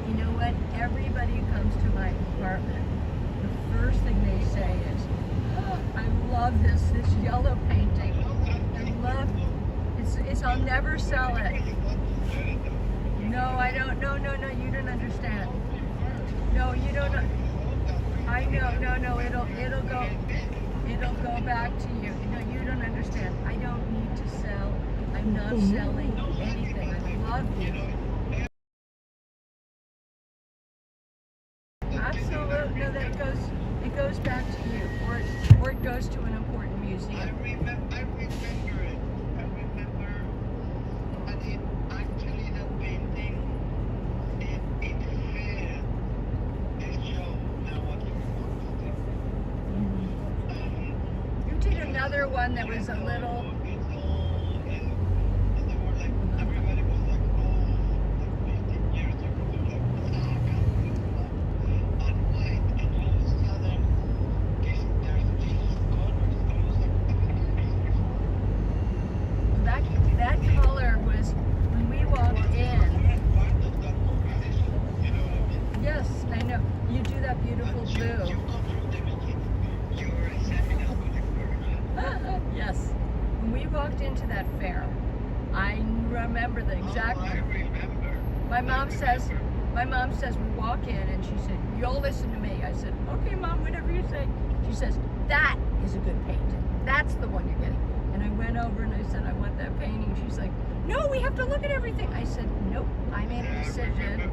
Speaker 16: You know what? Everybody who comes to my apartment, the first thing they say is, oh, I love this yellow painting. I love it's I'll never sell it. No, I don't. No, you don't understand. No, you don't. I know. No, it'll go back to you. No, you don't understand. I don't need to sell. I'm not selling anything. I love you. Absolutely. No, that it goes back to you, or it goes to an important museum.
Speaker 18: I remember it. But it actually that painting it failed the show. Now what
Speaker 16: You did another one that was a little. That color was when we walked in. Yes, I know. You do that beautiful blue. Yes. When we walked into that fair, I remember the exact. My mom says we walk in and she said, "You'll listen to me." I said, "Okay, Mom, whatever you say." She says, "That is a good painting. That's the one you're getting." And I went over and I said, "I want that painting." She's like, "No, we have to look at everything." I said, "Nope, I made a decision."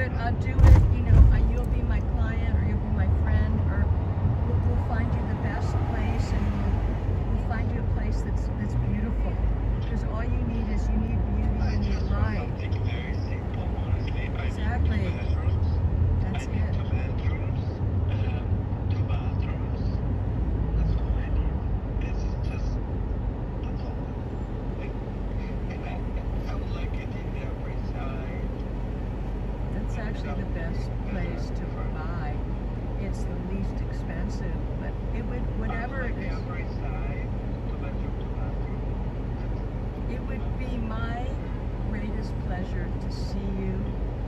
Speaker 16: it. I'll do it. You know, you'll be my client, or you'll be my friend, or we'll find you the best place, and we'll find you a place that's beautiful. Because all you need is beauty and you need light. Exactly. That's it. That's actually the best place to buy. It's the least expensive, but it would, whatever it is, it would be my greatest pleasure to see you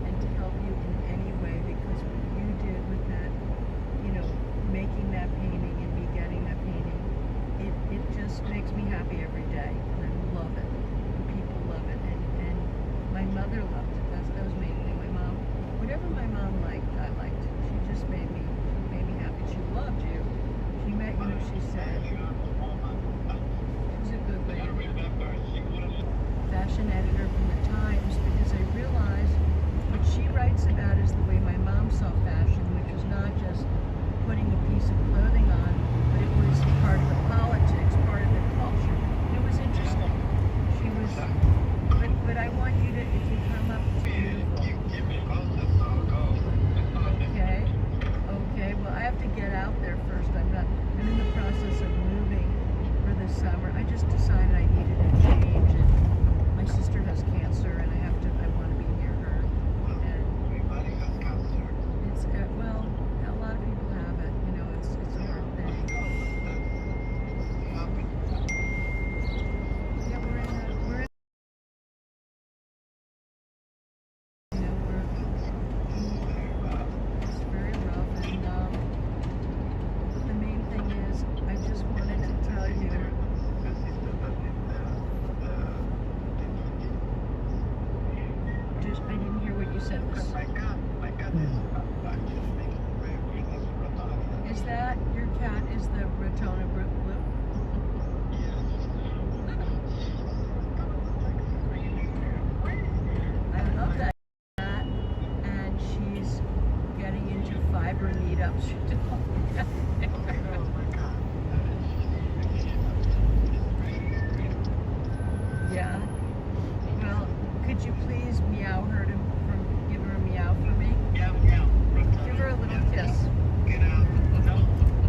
Speaker 16: and to help you in any way, because what you did with that, you know, making that painting and me getting that painting, it just makes me happy every day, and I love it. People love it, and my mother loved it. That was main thing. My mom, whatever my mom liked, I liked. She just made me happy. She loved you. She met you, she said. She's a good lady. Fashion editor from the Times, because I realized what she writes about is the way my mom saw fashion, which was not just putting a piece of clothing on, but it was part of the politics, part of the culture. And it was interesting. She was, but I want you to, if you come up, it's beautiful. Okay, well I have to get out there first. I'm in the process of moving for this summer. I just decided I needed a change, and my sister has cancer, and I want to be near her. And everybody has cancer. It's, well, a lot of people have it, you know, it's a hard thing. Yeah, we're in, you know, it's very rough, and the main thing is, I just wanted to tell you, I didn't hear what you said. Is that your cat? Is the Rotona blue? I love that cat, and she's getting into fiber meetups. Yeah. Well, could you please meow her give her a meow for me? Meow, meow. Give her a little kiss. Get out. No,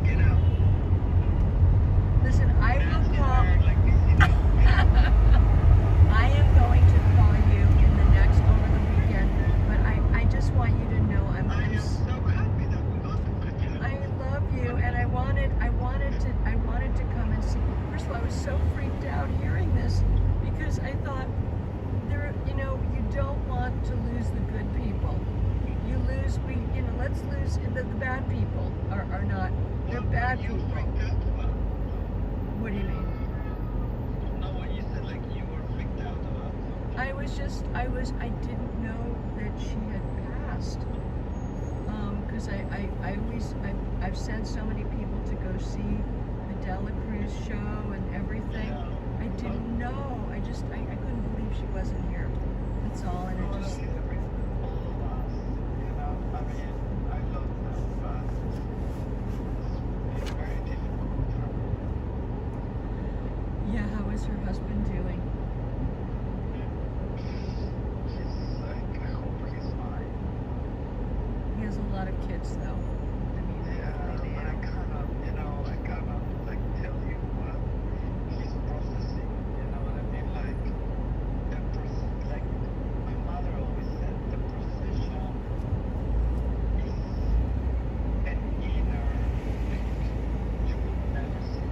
Speaker 16: get out. Listen, I will call. I am going to call you in the next over the weekend, but I just want you to know I'm so happy that we got the picture. I love you, and I wanted to come and see. First of all, I was so freaked out hearing this, because I thought, you know, you don't want to lose the good people. Let's lose the bad people are not, they're bad people. What do you mean? No, what you said, like you were freaked out about. I didn't know that she had passed. Because I've sent so many people to go see the Dela Cruz show and everything. I didn't know. I couldn't believe she wasn't here. That's all, and it just. Yeah, how is her husband doing? I hope he's fine. He has a lot of kids, though. I kind of tell you what he's processing. You know what I mean? Like my mother always said, the procession is an inner thing you will never see.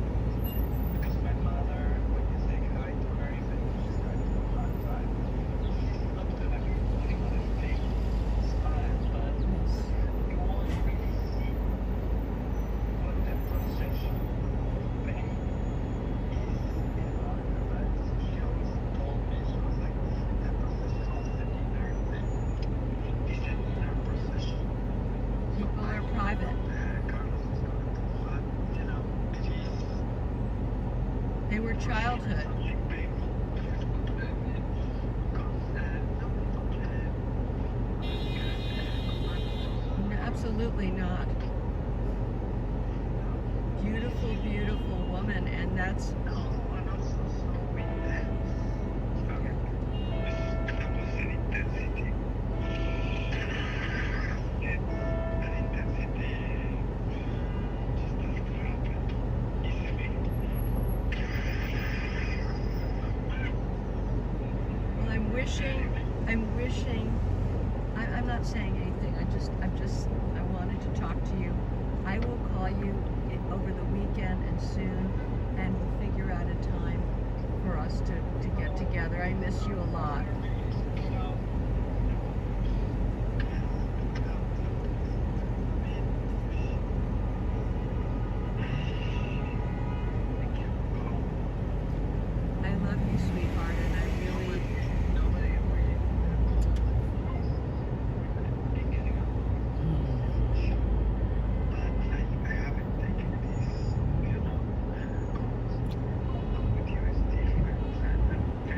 Speaker 16: Because my mother, when you say hi to her, even if she's going through a hard time, she's not gonna be putting on a fake smile, but you won't really
Speaker 19: absolutely not. Beautiful, beautiful woman, and that's... I'm not saying anything. I wanted to talk to you. I will call you over the weekend and soon, and we'll figure out a time for us to get together. I miss you a lot. I love you, sweetheart, and I really...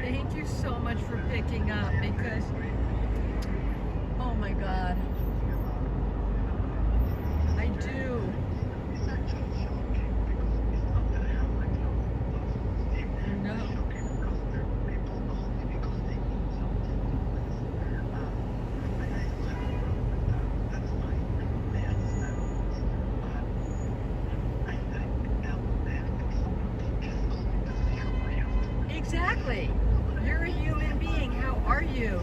Speaker 19: Thank you so much for picking up, because, oh my God, I do. No. Exactly. You're a human being. How are you?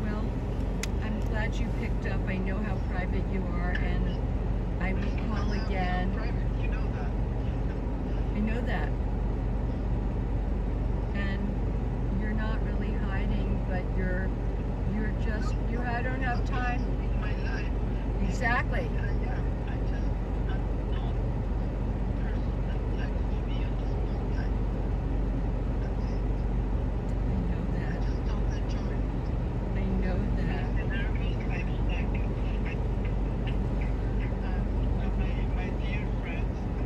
Speaker 19: Well, I'm glad you picked up. I know how private you are, and I will call again. I know that. And you're not really hiding, but you're just, I don't have time. Exactly.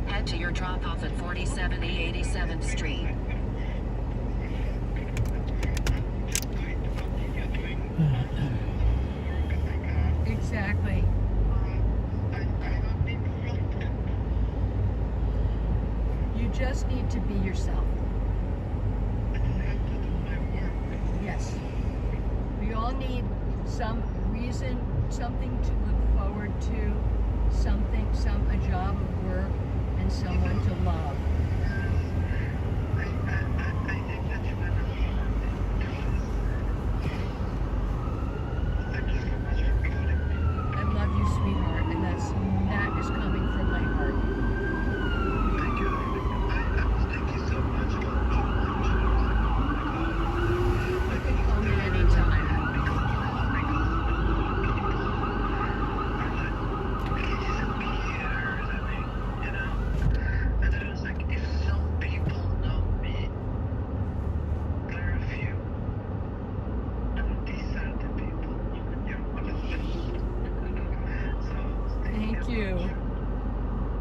Speaker 17: Head to your drop-off at 47E 87th Street.
Speaker 19: Exactly. You just need to be yourself. Yes. We all need some reason, something to look forward to, a job of work, and someone to love. I love you, sweetheart, and that is coming from my heart.
Speaker 18: Thank you. Thank you so much.
Speaker 19: You can call me anytime.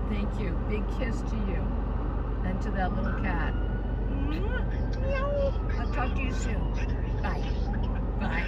Speaker 19: Thank you. Big kiss to you. And to that little cat. I'll talk to you soon. Bye. Bye.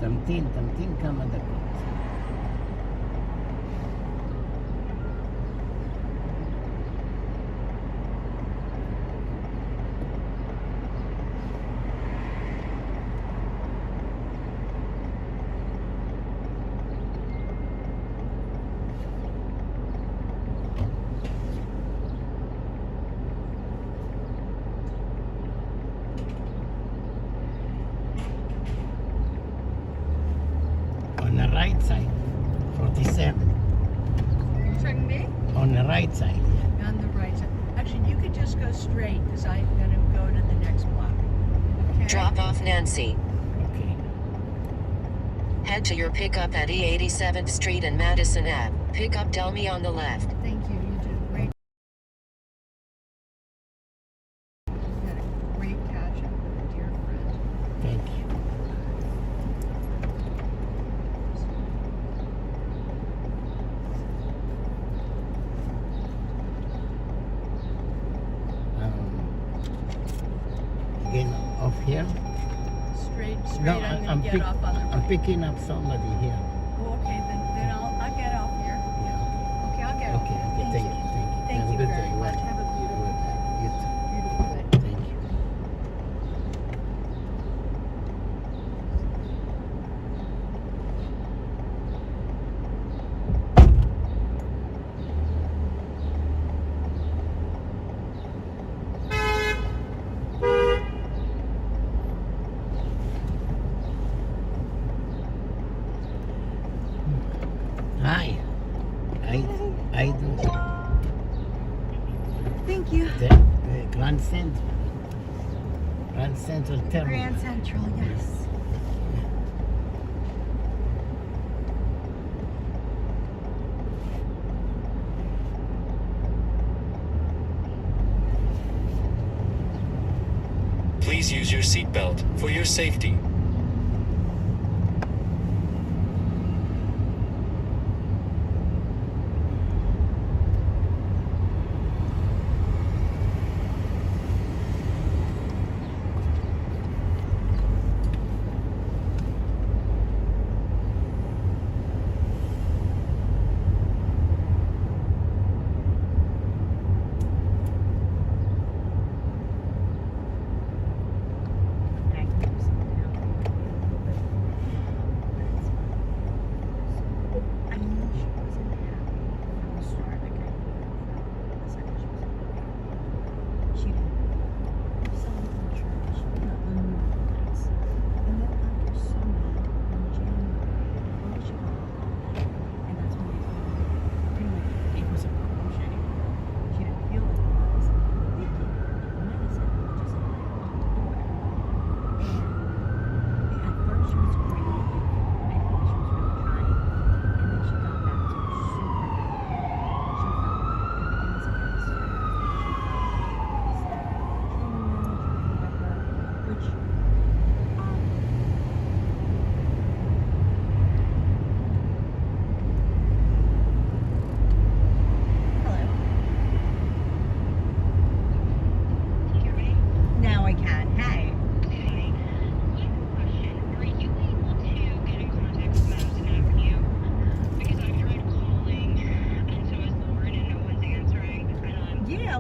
Speaker 1: תמתין כמה דקות. On the right side, 47.
Speaker 19: You're talking me?
Speaker 1: On the right side, yeah.
Speaker 19: On the right side. Actually, you could just go straight because I'm going to go to the next block. Okay?
Speaker 17: Drop off Nancy.
Speaker 1: Okay.
Speaker 17: Head to your pickup at E87th Street and Madison Ave. Pick up Delmy on the left.
Speaker 19: Thank you. You did a great. You had a great catch up with a dear friend.
Speaker 1: Thank you. Again, off here?
Speaker 19: Straight.
Speaker 1: No,
Speaker 19: I'm going to get off on the right.
Speaker 1: I'm picking up somebody here.
Speaker 19: Oh, okay, then I'll get off here.
Speaker 1: Yeah,
Speaker 19: Okay, I'll get off.
Speaker 1: okay. Okay, thank you.
Speaker 19: Thank
Speaker 1: Have a
Speaker 19: you
Speaker 1: good
Speaker 19: very
Speaker 1: day.
Speaker 19: much.
Speaker 1: Well,
Speaker 19: Have a beautiful day.
Speaker 1: you too.
Speaker 19: Beautiful day.
Speaker 1: Thank you. Hi. I do
Speaker 19: Thank you.
Speaker 1: the Grand Central. Grand Central Terminal.
Speaker 19: Grand Central, yes.
Speaker 20: Please use your seatbelt for your safety.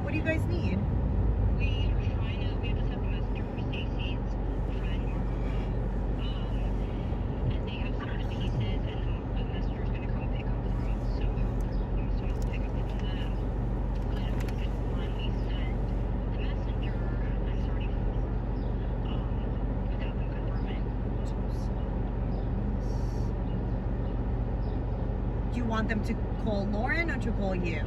Speaker 19: What do you guys need?
Speaker 21: We just have a messenger for Stacy's friend, and they have certain pieces, and the messenger's going to come pick up for us, so I'm supposed to pick up from them. But I don't know if it's one we sent the messenger, I'm starting for, without them confirming.
Speaker 19: Do you want them to call Lauren or to call you?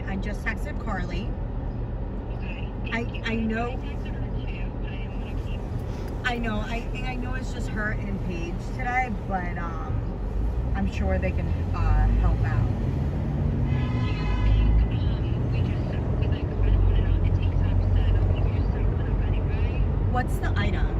Speaker 19: I just texted Carly.
Speaker 21: Okay.
Speaker 19: I know.
Speaker 21: I texted her too, but I didn't want to keep.
Speaker 19: I know it's just her and Paige today, but I'm sure they can help out.
Speaker 21: Do you think we just because I don't want to know it takes time to set it up. We just set one up anyway.
Speaker 19: What's the items?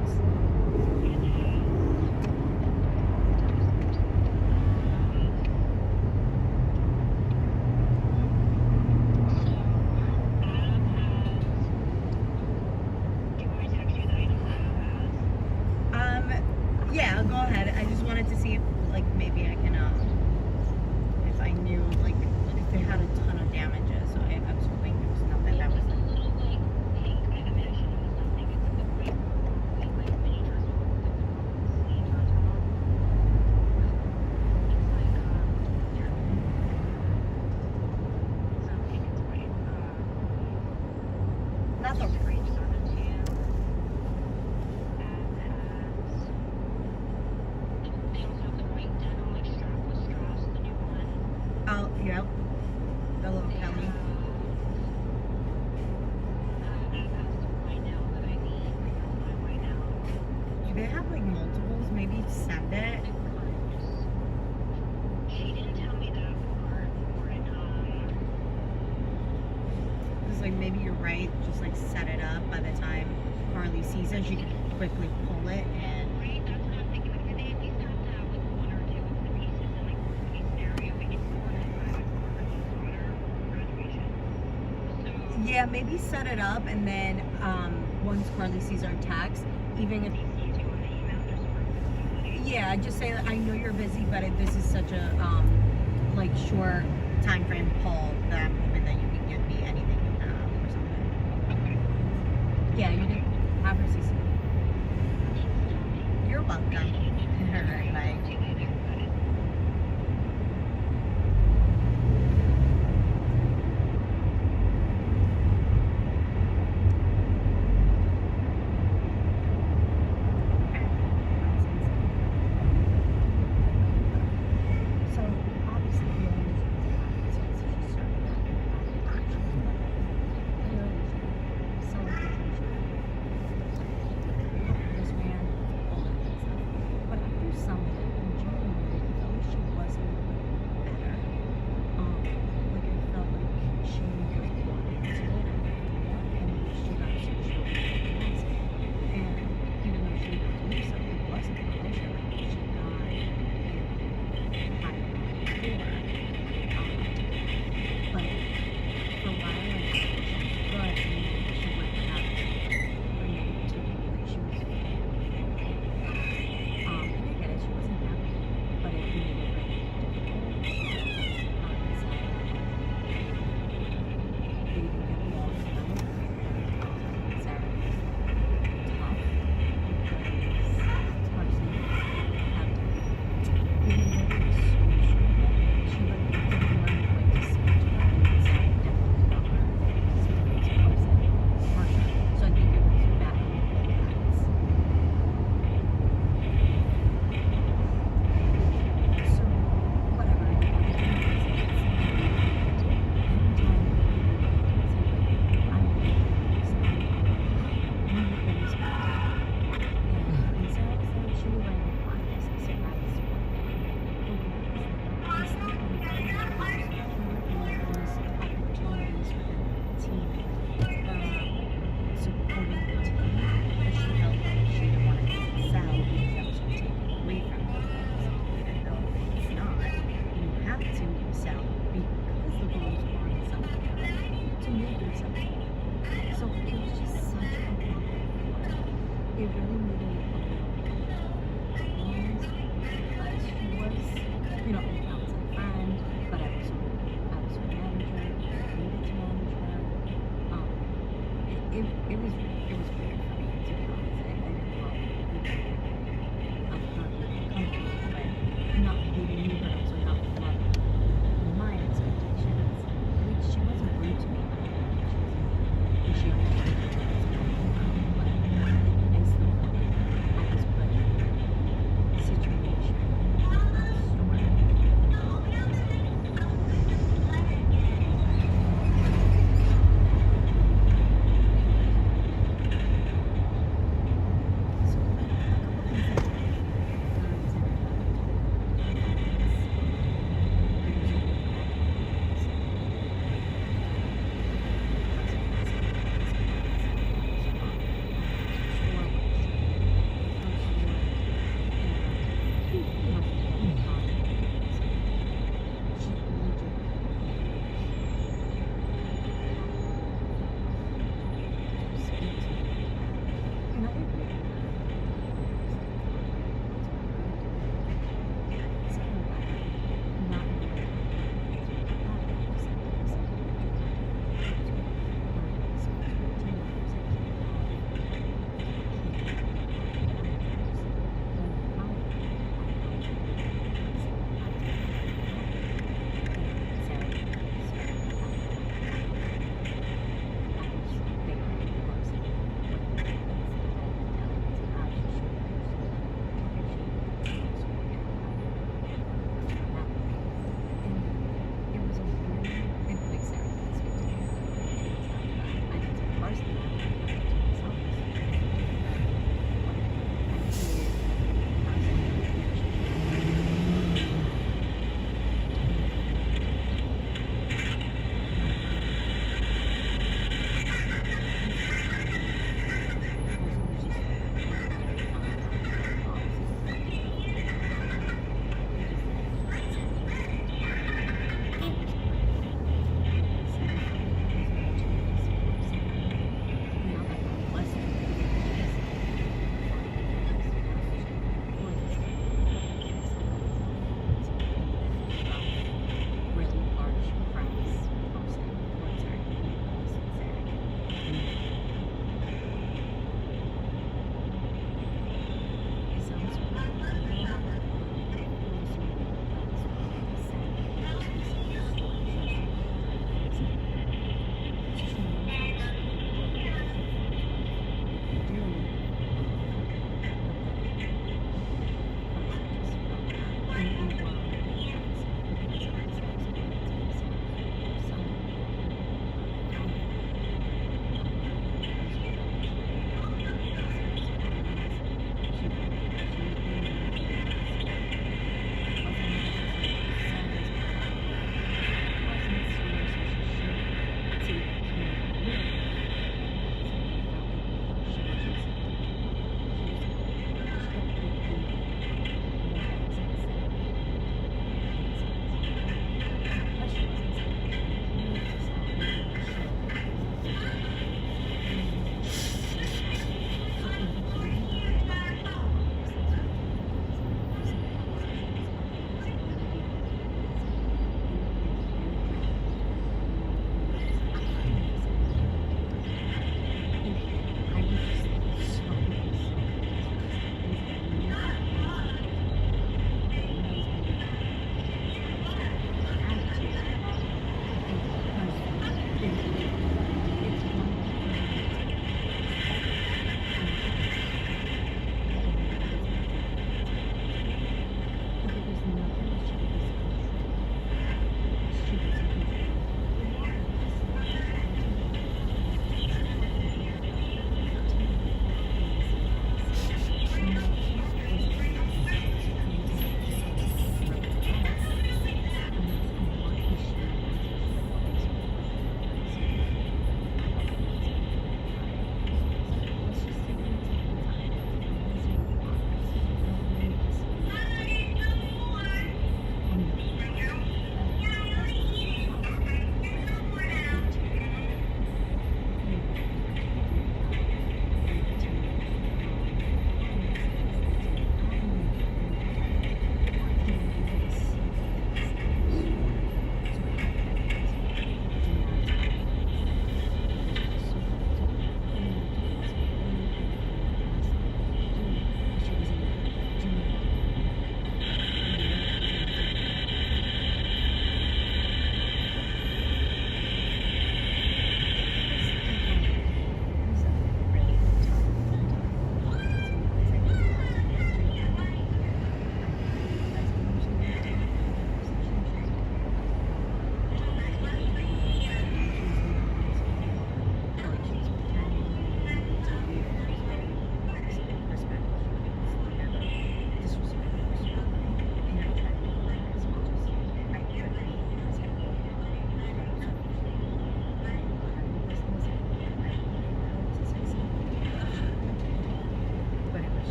Speaker 6: Yep. The little Kelly. Do they have like multiples? Maybe send it.
Speaker 21: She didn't tell me that part for it.
Speaker 6: Because like maybe you're right. Just like set it up by the time Carly sees it, she can quickly pull it and.
Speaker 21: Right, that's what I'm thinking. Maybe they at least have to have like one or two of the pieces in like worst case scenario. Maybe sort it by like daughter graduation. So
Speaker 6: Yeah, maybe set it up and then once Carly sees our text, even if. Yeah, just say I know you're busy, but this is such a like short time frame pull that I'm hoping that you can give me anything you have or something. Yeah, you can have her see. You're welcome. All right, bye. So obviously the only reason this happened since she started that this man, all that good stuff. But after some of it, in January, I felt like she wasn't better. Like I felt like she like wanted to it and she got so short and even though she didn't do so, it wasn't emotional. Like she got higher before. But for a while, like she was good and she went back to her negativity. Like she was and I get it, she wasn't happy, but it made it really difficult. They didn't get along tonight. Saturday was tough because this person had even though it was so short, she like didn't learn the way to speak to her and Sarah definitely felt her speaking to person harsher. So I think it was bad on both ends. So whatever, every time I'm So it was just such a bummer. It really made it because she was, you know, an outside friend, but I was her manager, I needed to manage her. It was weird for me, to be honest. I didn't love the I'm not really comfortable, but not really knew her, so not loving my expectations. I mean, she wasn't rude to me. She understood what I was going on, but I still felt like I was put in a situation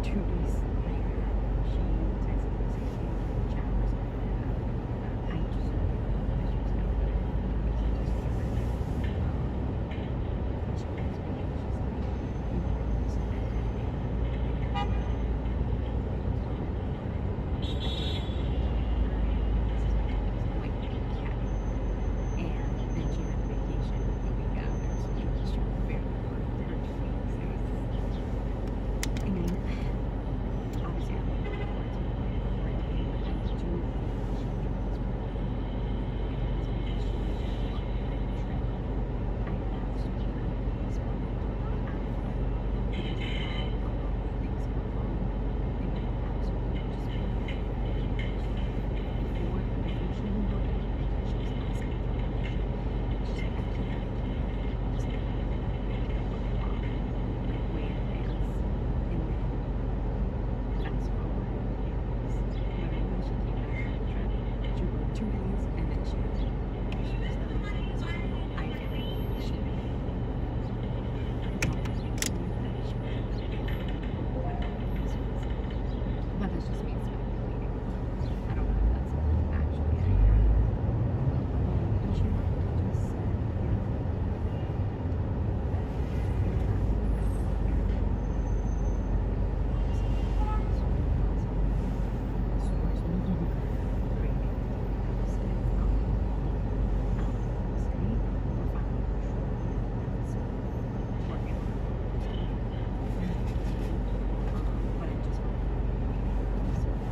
Speaker 6: 2 days later, she texted me saying she was in the chat or something. I just this was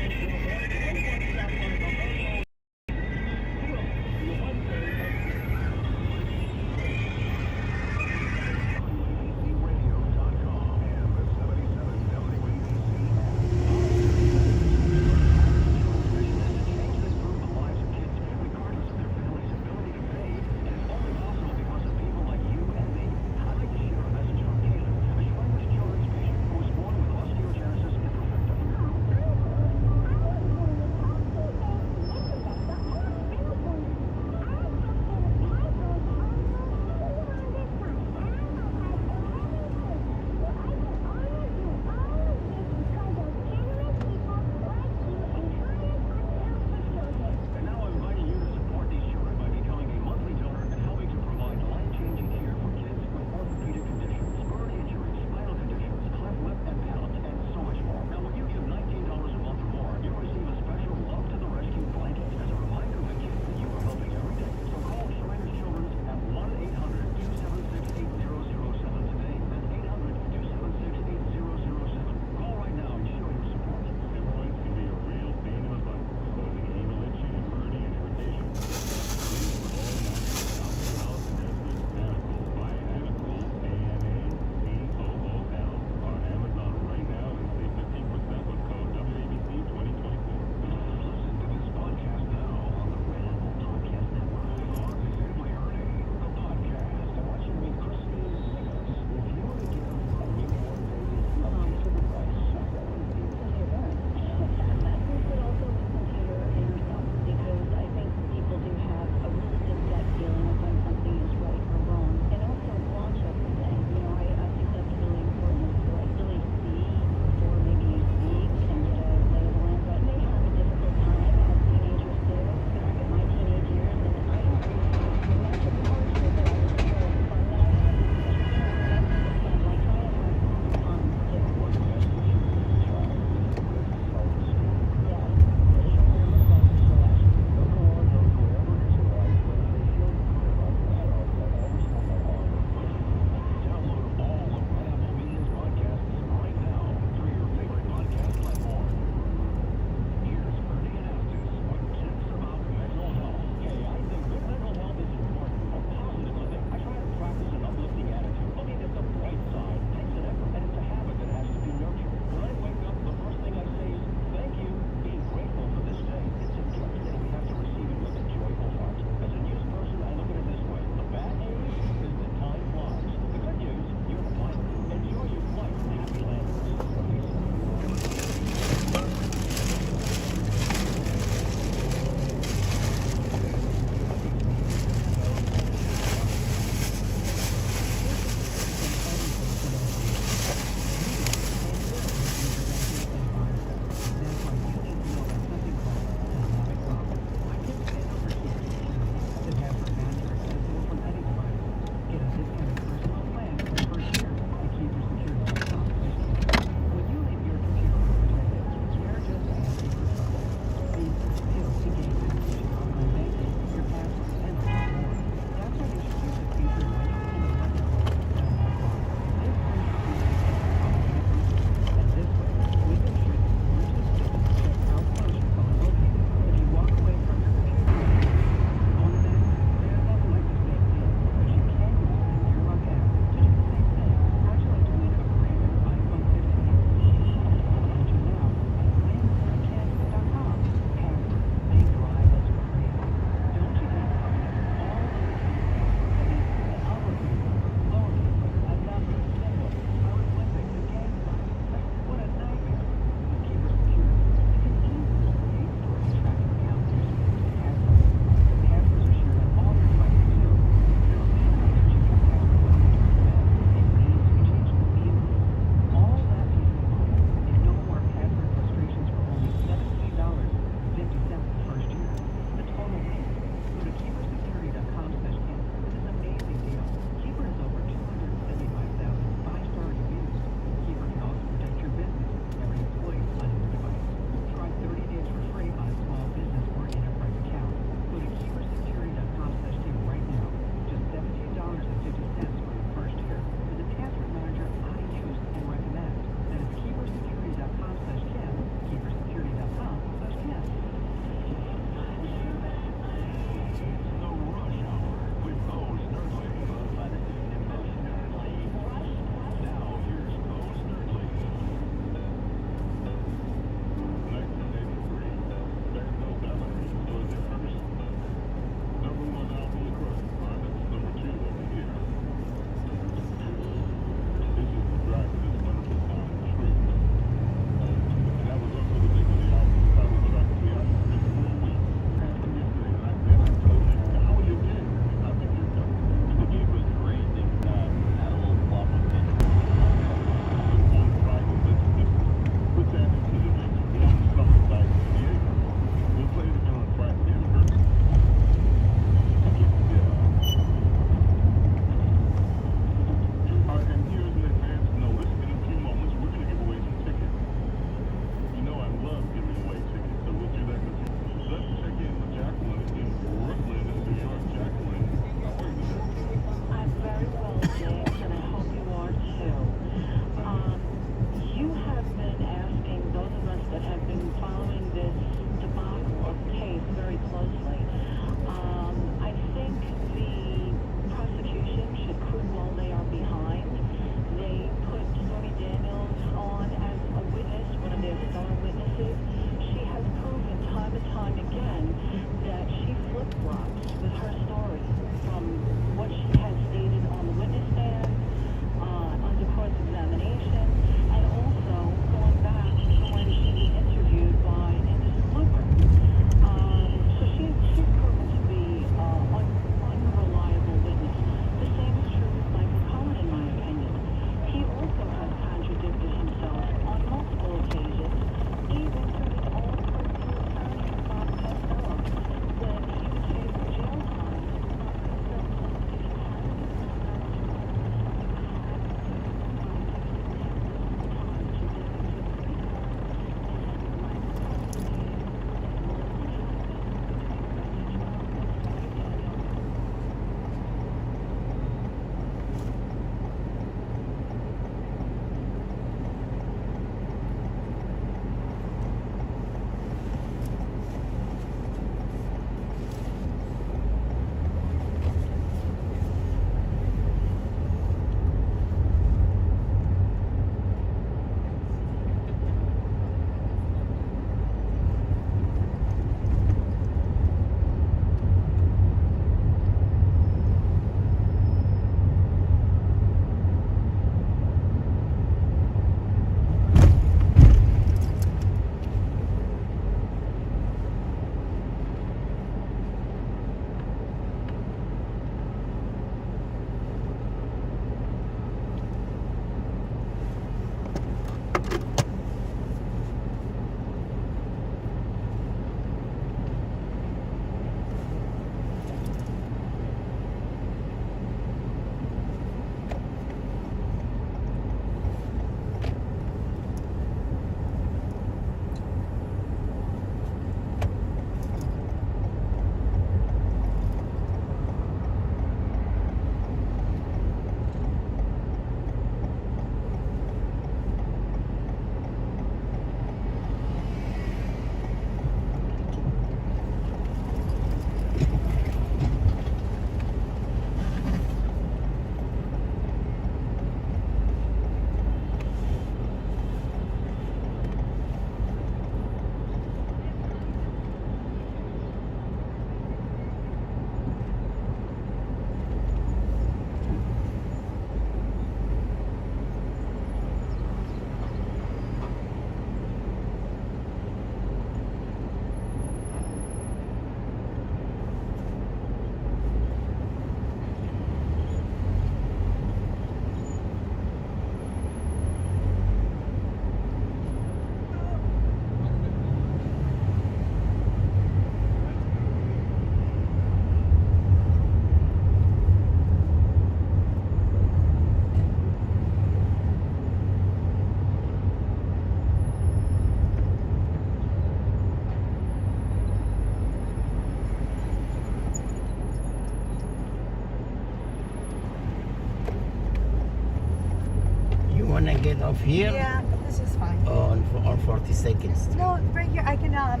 Speaker 1: I get off here?
Speaker 16: Yeah, but this is fine.
Speaker 1: On 42nd Street?
Speaker 16: No, right here. I can hop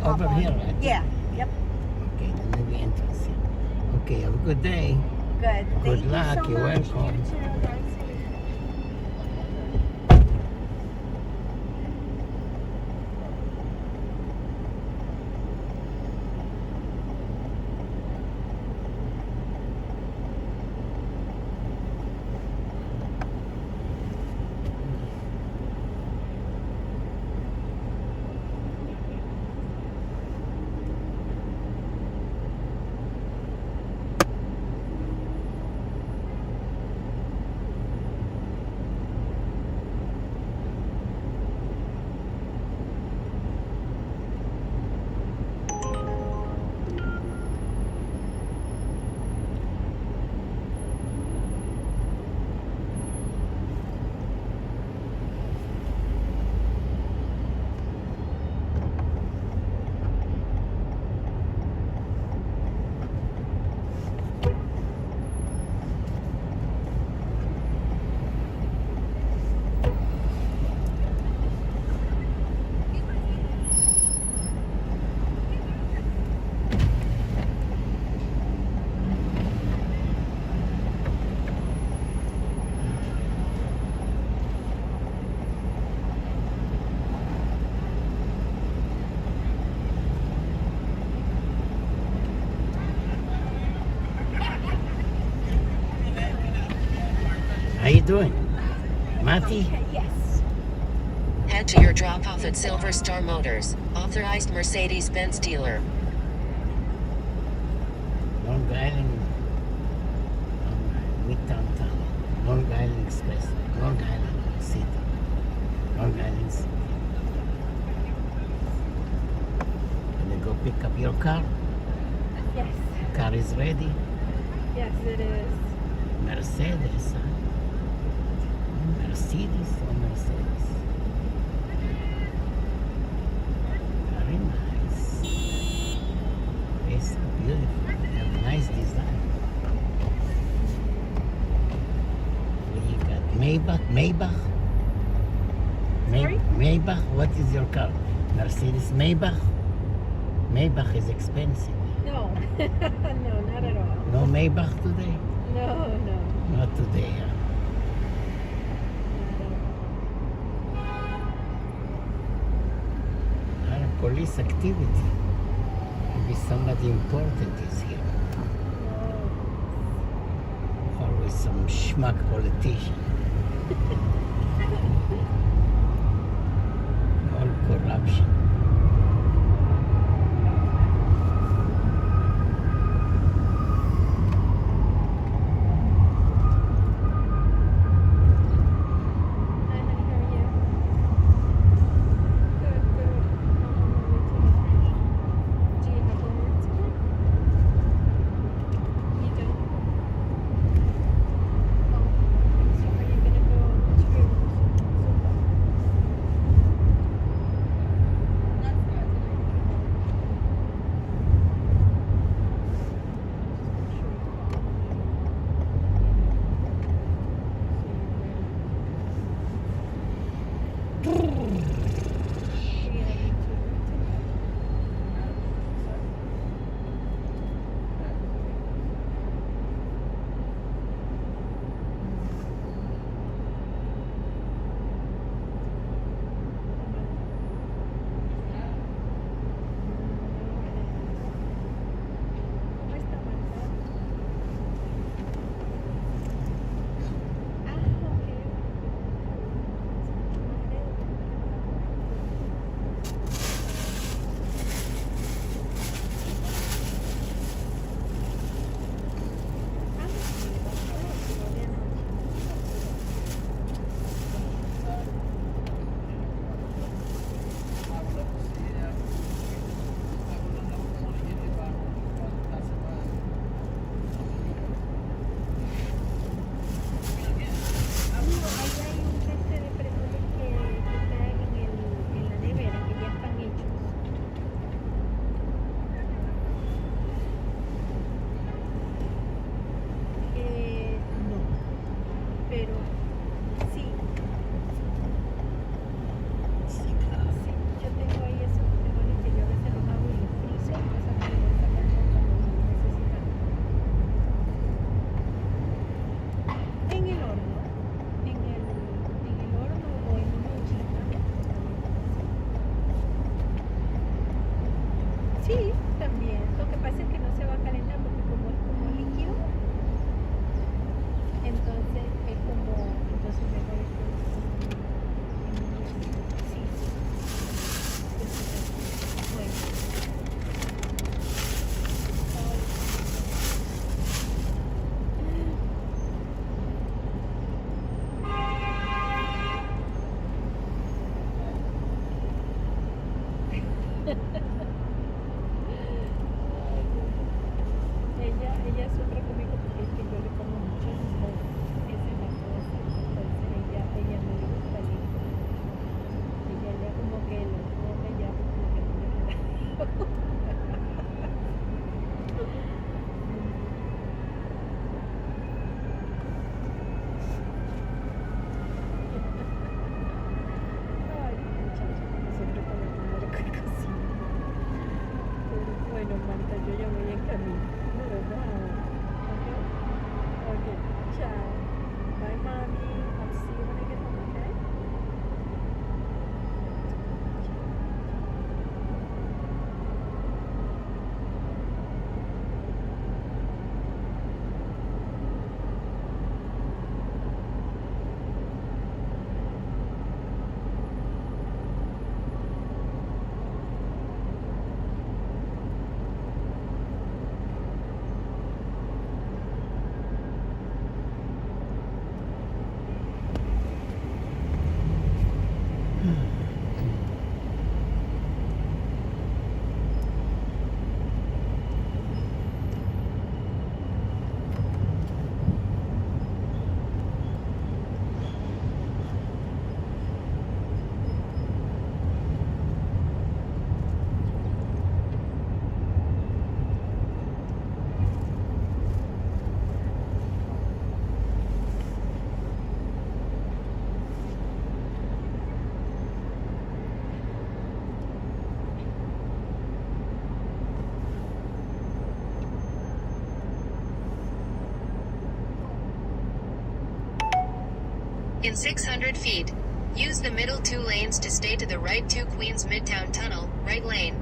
Speaker 1: Over
Speaker 16: on.
Speaker 1: here, right?
Speaker 16: Yeah. Yep.
Speaker 1: Okay, then maybe entrance here. Okay, have a good day.
Speaker 16: Good.
Speaker 1: Good
Speaker 16: Thank
Speaker 1: luck.
Speaker 16: You so
Speaker 1: You're
Speaker 16: much.
Speaker 1: welcome.
Speaker 16: You too. Drive safe.
Speaker 1: How you doing? Mati?
Speaker 16: Yes.
Speaker 17: Head to your drop-off at Silver Star Motors, authorized Mercedes-Benz dealer.
Speaker 1: Long Island, Midtown Tunnel, Long Island Express, Long Island City, Long Island City. And then go pick up your car.
Speaker 16: Yes.
Speaker 1: Car is ready.
Speaker 16: Yes, it is.
Speaker 1: Mercedes, huh? Mercedes or Mercedes? Very nice. It's so beautiful. Have nice design. What you got? Maybach?
Speaker 16: Sorry?
Speaker 1: Maybach? What is your car? Mercedes Maybach? Maybach is expensive.
Speaker 16: No. No, not at all.
Speaker 1: No Maybach today?
Speaker 16: No, no.
Speaker 1: Not today, huh? Police activity. Maybe somebody important is here. Always some schmuck politician. All corruption.
Speaker 6: Lo que pasa es que no se va a calentar porque como es como líquido, entonces es como, entonces mejor es como sí. Bueno. Ella sufre conmigo porque es que yo le pongo mucho limón, esa es la cosa, entonces ella no le gusta el limón, ella ya como que lo come ya como que no le queda. Ay, muchacha, nosotros con la primera que cocina. Pero bueno, Marta, yo ya voy en camino. Nos vemos ahora. Okay, ciao. Bye, mommy. I'll see you when I get home, okay?
Speaker 12: In 600 feet, use the middle 2 lanes to stay to the right 2 Queens Midtown Tunnel, right lane.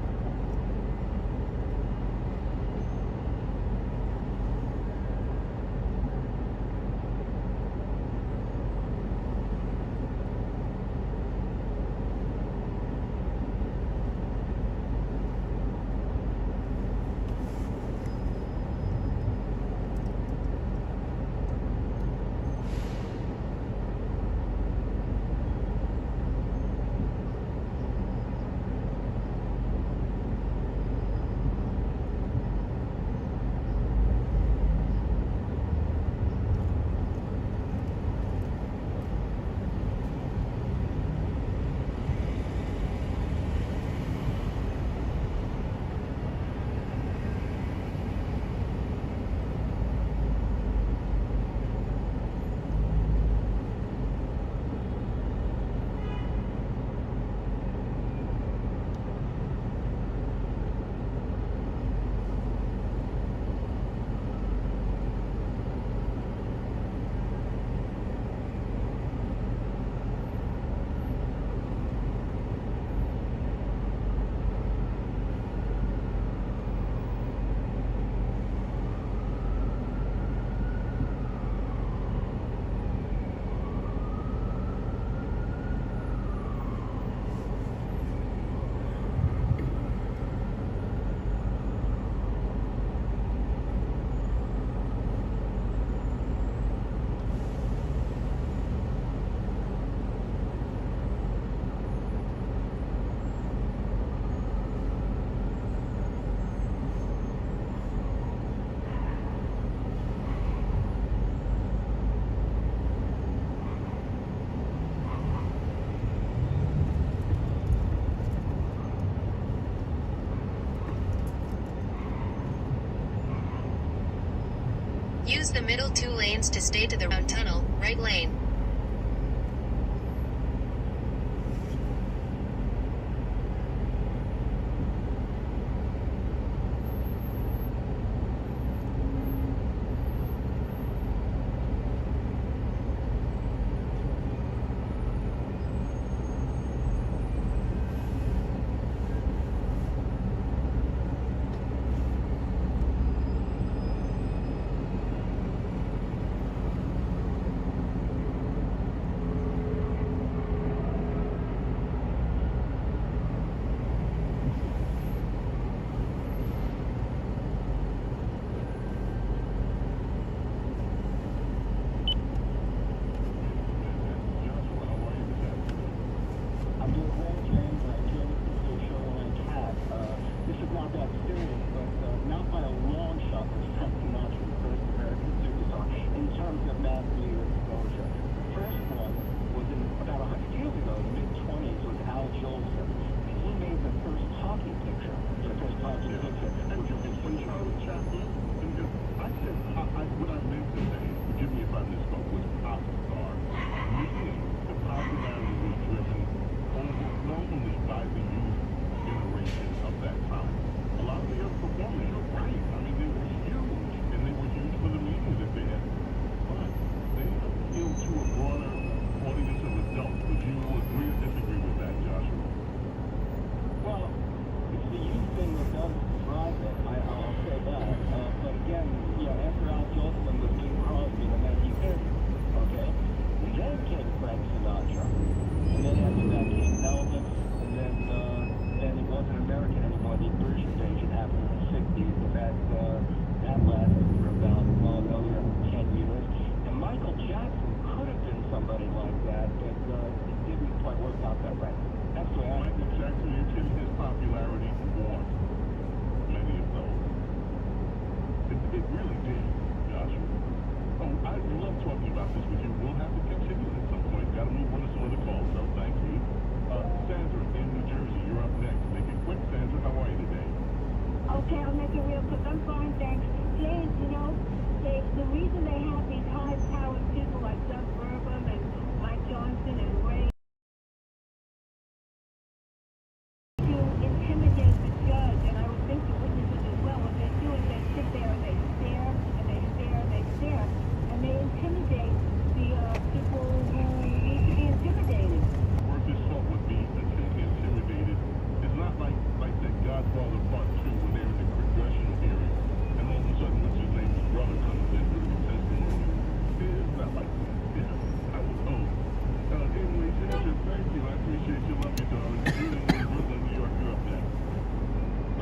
Speaker 12: Use the middle 2 lanes to stay to the round tunnel, right lane.
Speaker 4: love talking about this with you. We'll have to continue at some point. Got to move on to some other calls, so thank you. Sandra in New Jersey, you're up next. Make it quick, Sandra. How are you today?
Speaker 7: Okay, I'll make it real quick. I'm fine, thanks. James, you know, the reason they have these high-powered people like Doug Burgum and Mike Johnson and Ray to intimidate the judge, and I would think the witnesses as well. What they do is they sit there and they stare and they stare and they stare, and they intimidate the people who need to be intimidated.
Speaker 4: Worth his salt would be intimidated. It's not like that Godfather Part 2 when they're in the congressional hearing, and all of a sudden, what's his name, his brother comes in with the testimony. It's not like that. Yeah, I would hope. Anyway, Sandra, thank you. I appreciate you. Love you, darling. You know, in Brooklyn, New York, you're up next.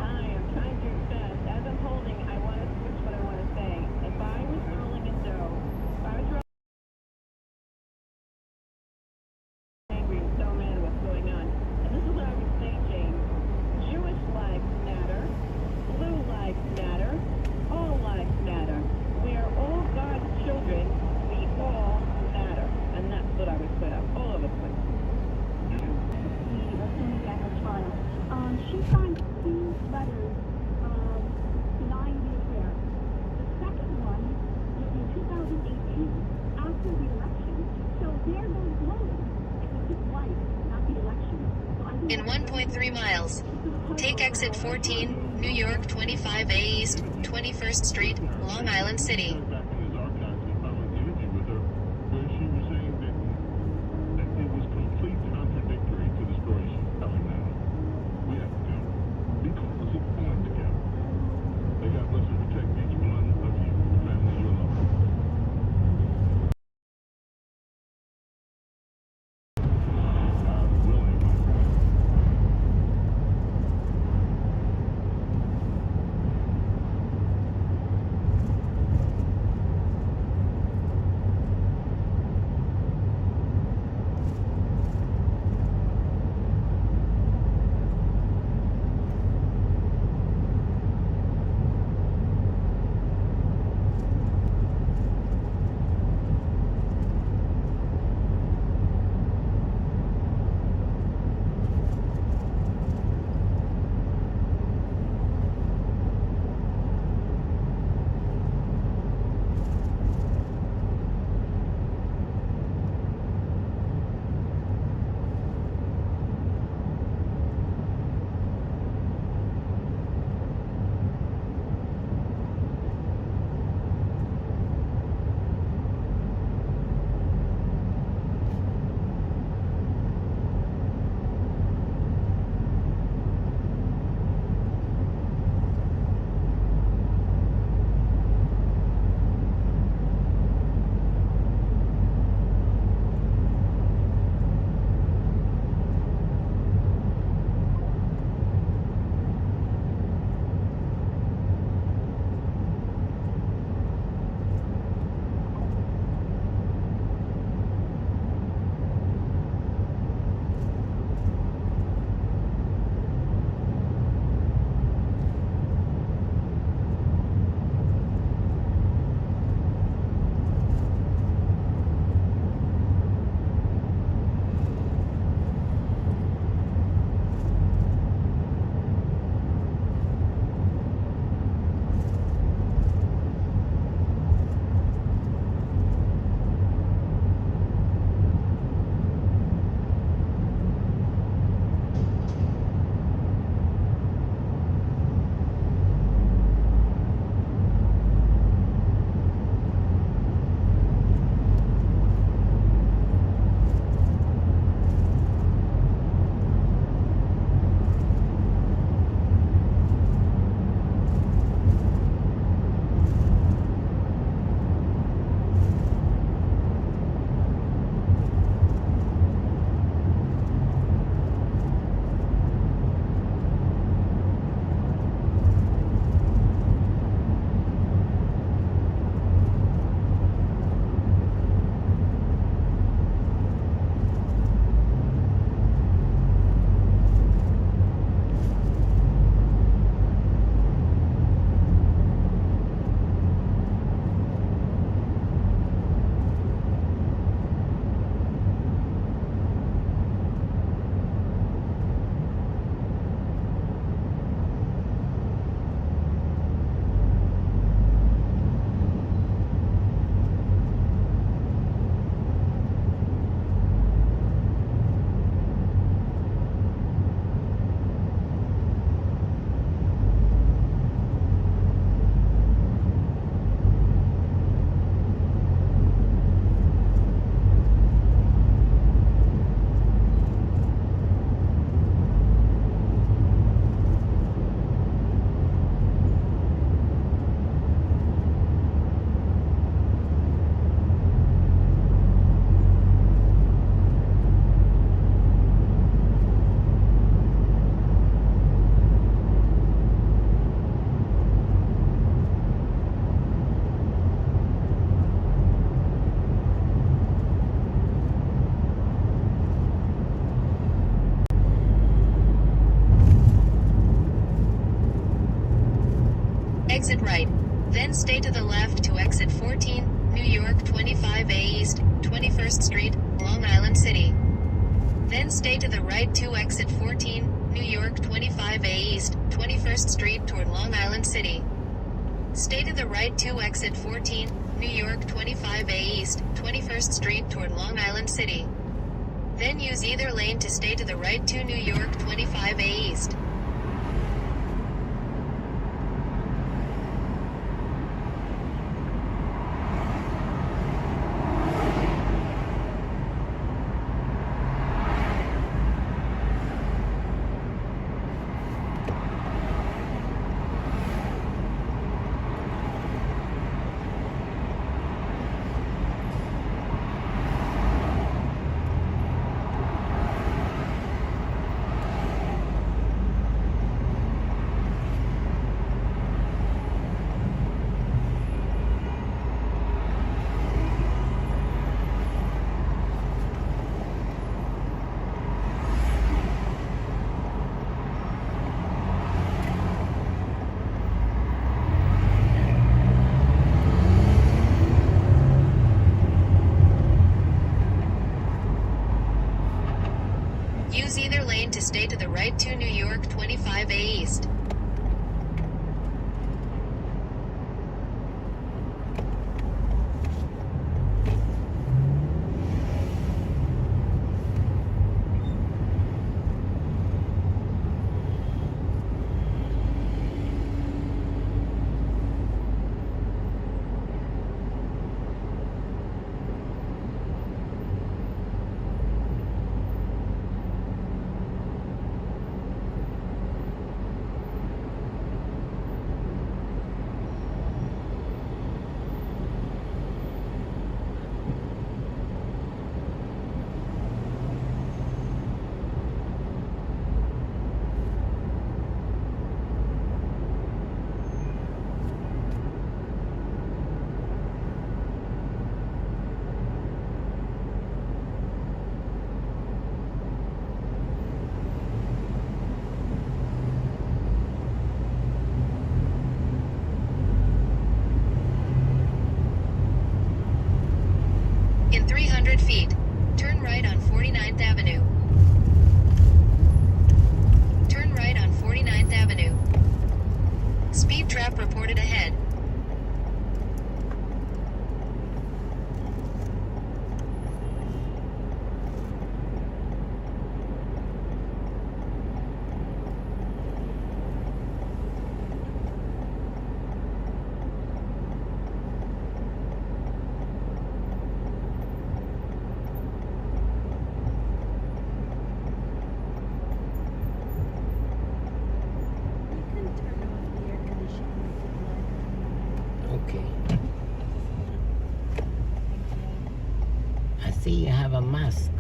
Speaker 11: Hi, I'm trying to do fast. As I'm holding, I want to switch what I want to say. If I was rolling in dough, if I was rolling angry and so mad at what's going on, and this is what I would say, James. Jewish lives matter. Blue lives matter. All lives matter. We are all God's children. We all matter. And that's what I would put up all over the place.
Speaker 7: She signed 2 letters denying the affair. The second one was in 2018, after the election. So there goes Logan. It was his wife, not the election. So I think
Speaker 12: In 1.3 miles, take exit 14, New York 25A East, 21st Street, Long Island City.
Speaker 4: Back in his archives, we found an interview with her where she was saying that it was complete contradictory to the story she's telling now. We have to go. Be close and point together. May God bless and protect each one of you, family you love. God willing.
Speaker 12: Exit right. Then stay to the left to exit 14, New York 25A East, 21st Street, Long Island City. Then stay to the right to exit 14, New York 25A East, 21st Street toward Long Island City. Stay to the right to exit 14, New York 25A East, 21st Street toward Long Island City. Then use either lane to stay to the right to New York 25A East. Use either lane to stay to the right to New York 25A East. In 300 feet, turn right on 49th Avenue. Turn right on 49th Avenue. Speed trap reported ahead.
Speaker 1: Okay. I see you have a mask.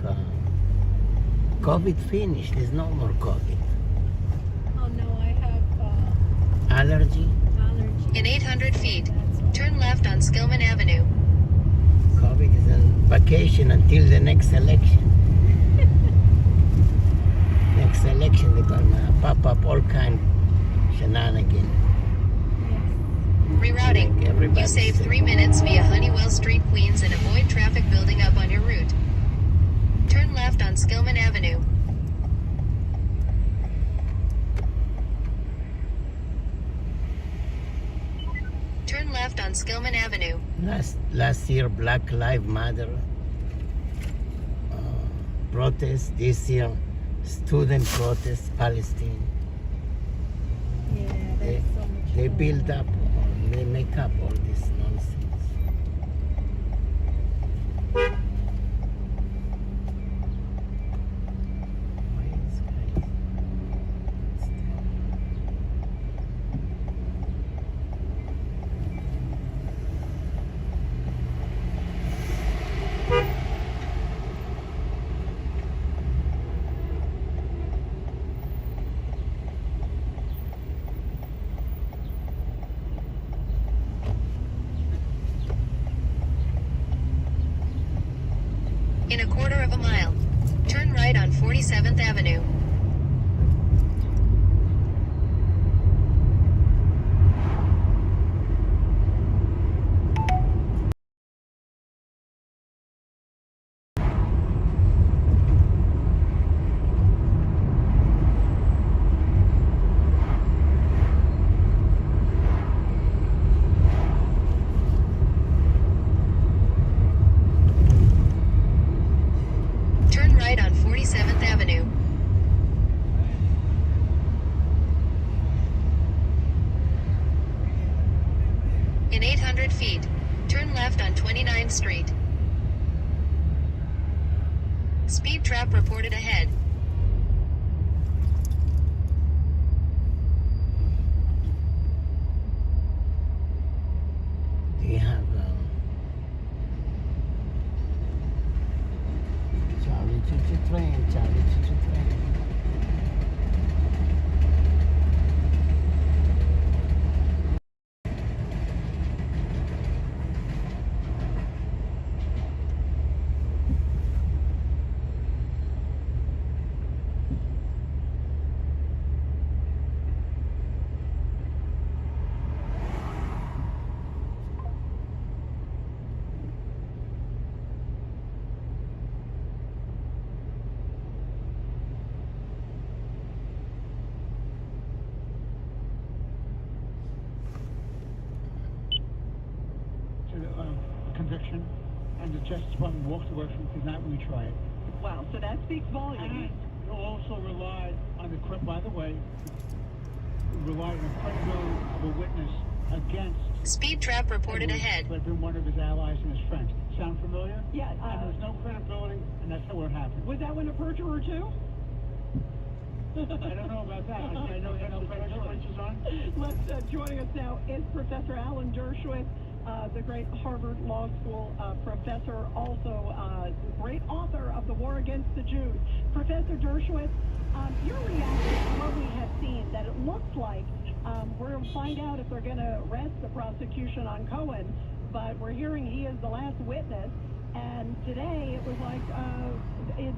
Speaker 1: COVID finished. There's no more COVID.
Speaker 16: Oh no, I have
Speaker 1: Allergy?
Speaker 16: allergy.
Speaker 12: In 800 feet, turn left on Skillman Avenue.
Speaker 1: COVID is on vacation until the next election. Next election, they're gonna pop up all kind of shenanigans.
Speaker 12: Rerouting. You save 3 minutes via Honeywell Street, Queens, and avoid traffic building up on your route. Turn left on Skillman Avenue. Turn left on Skillman Avenue.
Speaker 1: Last year, Black Lives Matter protest. This year, student protest, Palestine.
Speaker 16: Yeah, there's so much.
Speaker 1: They build up, they make up all this nonsense.
Speaker 12: In a quarter of a mile, turn right on 47th Avenue. In 800 feet, turn left on 29th Street. Speed trap reported ahead.
Speaker 1: They have Charlie Choo-choo train, Charlie Choo-choo train.
Speaker 8: Conviction, and the Justice Department walked away from it, did not retry it.
Speaker 11: Wow, so that speaks volumes.
Speaker 8: And it also relied on the, by the way, relied on the credibility of a witness against
Speaker 12: Speed trap reported
Speaker 8: Edwards,
Speaker 12: ahead.
Speaker 8: who had been one of his allies and his friends. Sound familiar?
Speaker 11: Yeah.
Speaker 8: And there was no credibility, and that's how it happened.
Speaker 11: Was that one a perjurer too?
Speaker 8: I don't know about that. I know he had no credibility.
Speaker 11: Joining us now is Professor Alan Dershowitz, the great Harvard Law School professor, also great author of The War Against the Jews. Professor Dershowitz, your reaction to what we have seen, that it looks like we're going to find out if they're going to arrest the prosecution on Cohen, but we're hearing he is the last witness. And today it was like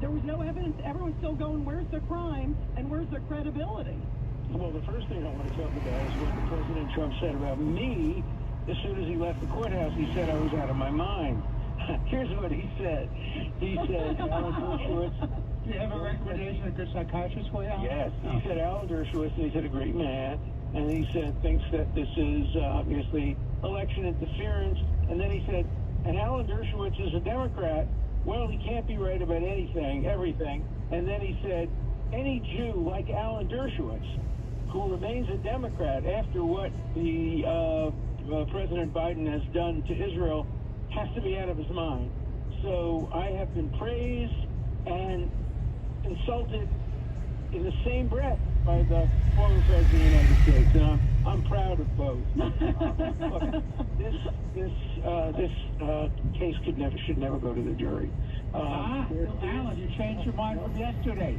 Speaker 11: there was no evidence. Everyone's still going, where's the crime and where's the credibility?
Speaker 14: Well, the first thing I want to talk about is what President Trump said about me. As soon as he left the courthouse, he said I was out of my mind. Here's what he said. He said, Alan Dershowitz.
Speaker 8: Do you have a recommendation, a good psychiatrist for you?
Speaker 14: Yes. He said Alan Dershowitz, and he said a great man. And he said, thinks that this is obviously election interference. And then he said, and Alan Dershowitz is a Democrat. Well, he can't be right about anything, everything. And then he said, any Jew like Alan Dershowitz, who remains a Democrat after what the President Biden has done to Israel, has to be out of his mind. So I have been praised and insulted in the same breath by the former President of the United States, and I'm proud of both. Look, this case should never go to the jury.
Speaker 8: Alan, you changed your mind from yesterday.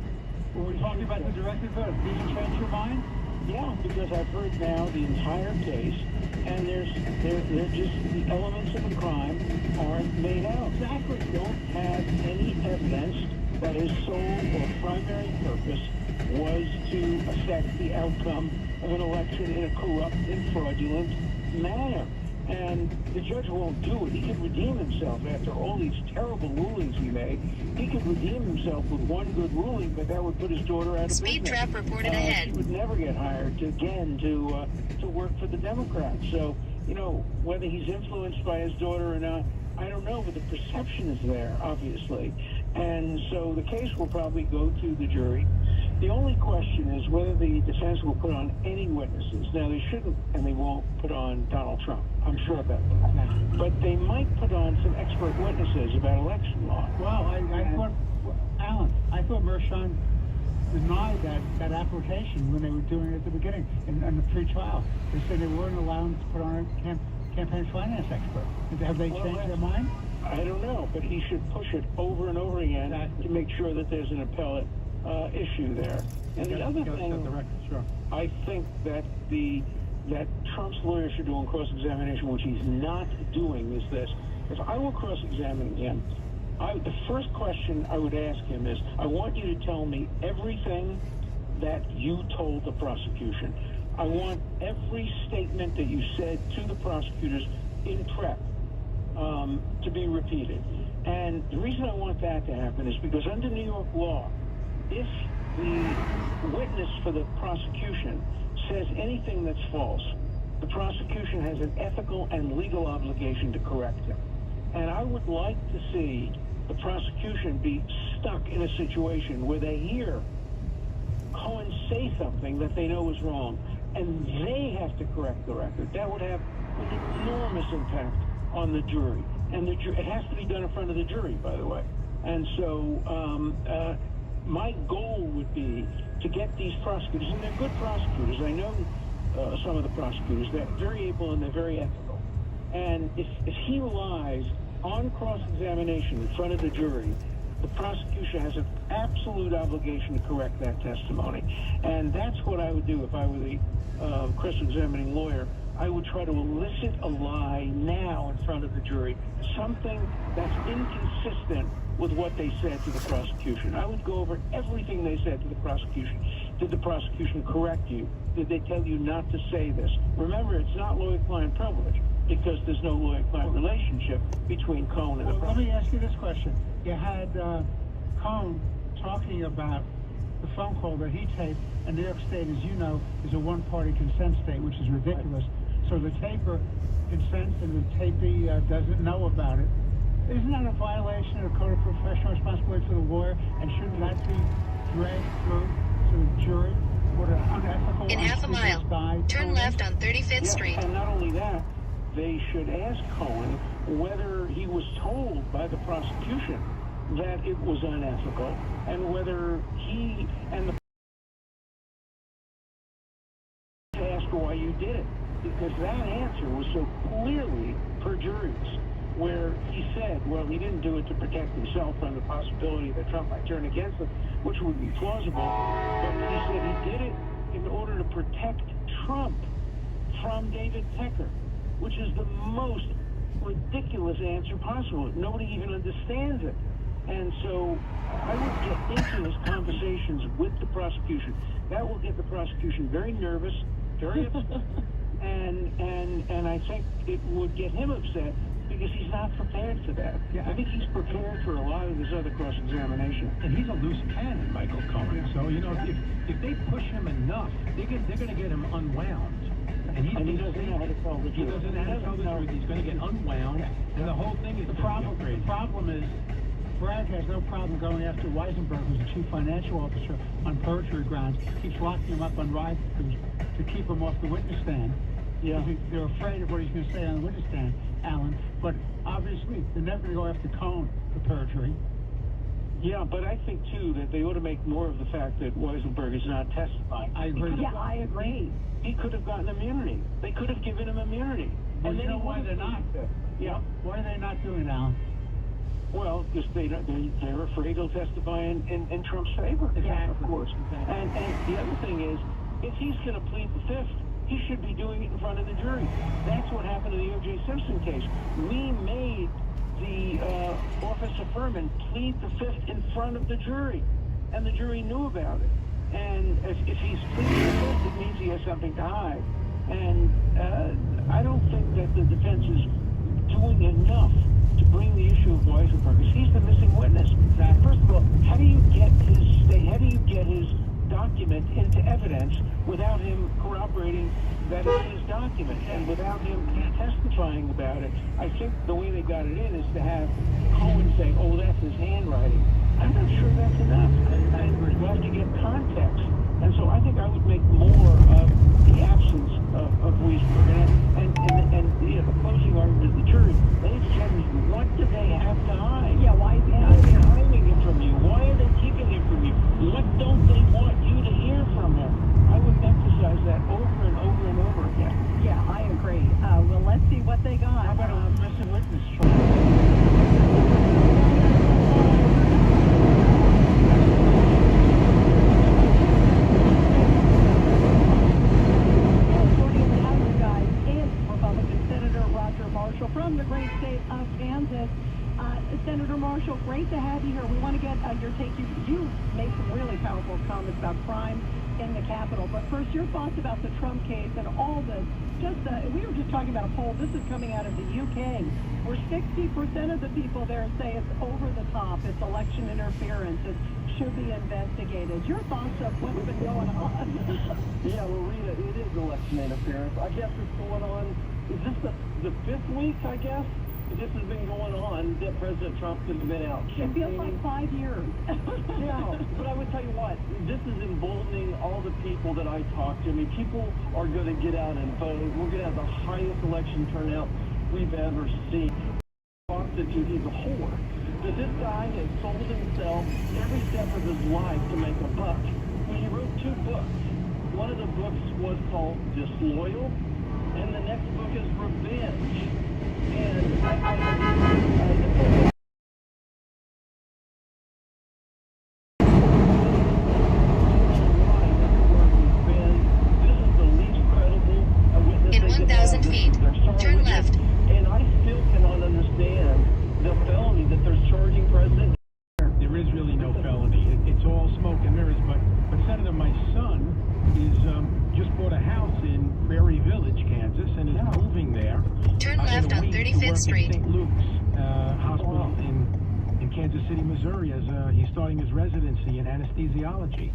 Speaker 8: When we were talking about the directed verdict, did you change your mind?
Speaker 14: Yeah, because I've heard now the entire case, and they're just the elements of the crime aren't made out.
Speaker 8: Exactly.
Speaker 14: Don't have any evidence that his sole or primary purpose was to affect the outcome of an election in a corrupt and fraudulent manner. And the judge won't do it. He could redeem himself after all these terrible rulings he made. He could redeem himself with one good ruling, but that would put his daughter out of business.
Speaker 12: Speed trap reported ahead.
Speaker 14: She would never get hired to work for the Democrats. So, you know, whether he's influenced by his daughter or not, I don't know, but the perception is there, obviously. And so the case will probably go to the jury. The only question is whether the defense will put on any witnesses. Now, they shouldn't and they won't put on Donald Trump. I'm sure about that. But they might put on some expert witnesses about election law.
Speaker 8: Well, I thought Mershon denied that application when they were doing it at the beginning in the pre-trial. They said they weren't allowed to put on a campaign finance expert. Have they changed their mind?
Speaker 14: I don't know, but he should push it over and over again to make sure that there's an appellate issue there. And the other thing, I think that that Trump's lawyer should do on cross-examination, which he's not doing, is this. If I were cross-examining him, the first question I would ask him is, I want you to tell me everything that you told the prosecution. I want every statement that you said to the prosecutors in prep to be repeated. And the reason I want that to happen is because under New York law, if the witness for the prosecution says anything that's false, the prosecution has an ethical and legal obligation to correct him. And I would like to see the prosecution be stuck in a situation where they hear Cohen say something that they know is wrong, and they have to correct the record. That would have an enormous impact on the jury. And it has to be done in front of the jury, by the way. And so my goal would be to get these prosecutors, and they're good prosecutors. I know some of the prosecutors. They're very able and they're very ethical. And if he lies on cross-examination in front of the jury, the prosecution has an absolute obligation to correct that testimony. And that's what I would do if I were the cross-examining lawyer. I would try to elicit a lie now in front of the jury, something that's inconsistent with what they said to the prosecution. I would go over everything they said to the prosecution. Did the prosecution correct you? Did they tell you not to say this? Remember, it's not lawyer-client privilege because there's no lawyer-client relationship between Cohen and the prosecution.
Speaker 8: Let me ask you this question. You had Cohen talking about the phone call that he taped, and New York State, as you know, is a one-party consent state, which is ridiculous. So the taper consents and the tapee doesn't know about it. Isn't that a violation of the Code of Professional Responsibility for the lawyer? And shouldn't that be dragged through to the jury? What an unethical,
Speaker 12: in half a mile, turn left on 35th Street.
Speaker 14: And not only that, they should ask Cohen whether he was told by the prosecution that it was unethical, and whether he and the asked why you did it, because that answer was so clearly perjurious, where he said, well, he didn't do it to protect himself from the possibility that Trump might turn against him, which would be plausible, but he said he did it in order to protect Trump from David Pecker, which is the most ridiculous answer possible. Nobody even understands it. And so I would get into his conversations with the prosecution. That will get the prosecution very nervous, very upset, and I think it would get him upset because he's not prepared for that. Yeah, I think he's prepared for a lot of this other cross-examination.
Speaker 3: And he's a loose cannon, Michael Cohen. Yeah. So, you know, if they push him enough, they're going to get him unwound. And he doesn't know how to tell the truth. He doesn't know how to tell the truth. He's going to get unwound, and the whole thing is
Speaker 8: the problem is Bragg has no problem going after Weisenberg, who's the chief financial officer, on perjury grounds. Keeps locking him up on ride to keep him off the witness stand. Yeah, they're afraid of what he's going to say on the witness stand, Alan. But obviously, they're never going to go after Cohen for perjury.
Speaker 14: Yeah, but I think, too, that they ought to make more of the fact that Weisenberg is not testifying.
Speaker 8: I agree.
Speaker 14: Yeah, I agree. He could have gotten immunity. They could have given him immunity.
Speaker 8: Well, and you know why they're not? Yeah. Why are they not doing it, Alan?
Speaker 14: Well, because they're afraid he'll testify in Trump's favor.
Speaker 8: Exactly.
Speaker 14: Yeah, of course. Exactly. And the other thing is, if he's going to plead the fifth, he should be doing it in front of the jury. That's what happened in the O.J. Simpson case. We made the Officer Furman plead the fifth in front of the jury, and the jury knew about it. And if he's pleading the fifth, it means he has something to hide. And I don't think that the defense is doing enough to bring the issue of Weisenberg, because he's the missing witness. First of all, how do you get his document into evidence without him corroborating that it's his document and without him testifying about it? I think the way they got it in is to have Cohen say, oh, that's his handwriting. I'm not sure that's enough. You have to get context. And so I think I would make more of the absence of Weisenberg. And the closing argument of the jury, ladies and gentlemen, what do they have to hide? Yeah, why is he hiding it from you? Why are they keeping it from you? What don't they want you to hear from him? I would emphasize that over and over and over again.
Speaker 11: Yeah, I agree. Well, let's see what they got.
Speaker 8: How about a missing witness trial?
Speaker 11: From the great state of Kansas. Senator Marshall, great to have you here. We want to get your take. You made some really powerful comments about crime in the Capitol. But first, your thoughts about the Trump case and all this. We were just talking about a poll. This is coming out of the UK, where 60% of the people there say it's over the top. It's election interference. It should be investigated. Your thoughts of what's been going on?
Speaker 10: Yeah, well, Rita, it is election interference. I guess it's going on. Is this the fifth week, I guess? This has been going on that President Trump has been out campaigning.
Speaker 11: It feels like 5 years.
Speaker 10: Yeah, but I would tell you what, this is emboldening all the people that I talk to. I mean, people are going to get out and vote. We're going to have the highest election turnout we've ever seen. Prostitute, he's a whore. That this guy has sold himself every step of his life to make a buck. Well, he wrote 2 books. One of the books was called Disloyal, and the next book is Revenge. And
Speaker 12: In 1,000 feet, turn left.
Speaker 10: And I still cannot understand the felony that they're charging President.
Speaker 3: There is really no felony. It's all smoke and mirrors. But Senator, my son is just bought a house in Prairie Village, Kansas, and is moving there.
Speaker 12: Turn left on 35th Street.
Speaker 3: St. Luke's Hospital in Kansas City, Missouri, as he's starting his residency in anesthesiology.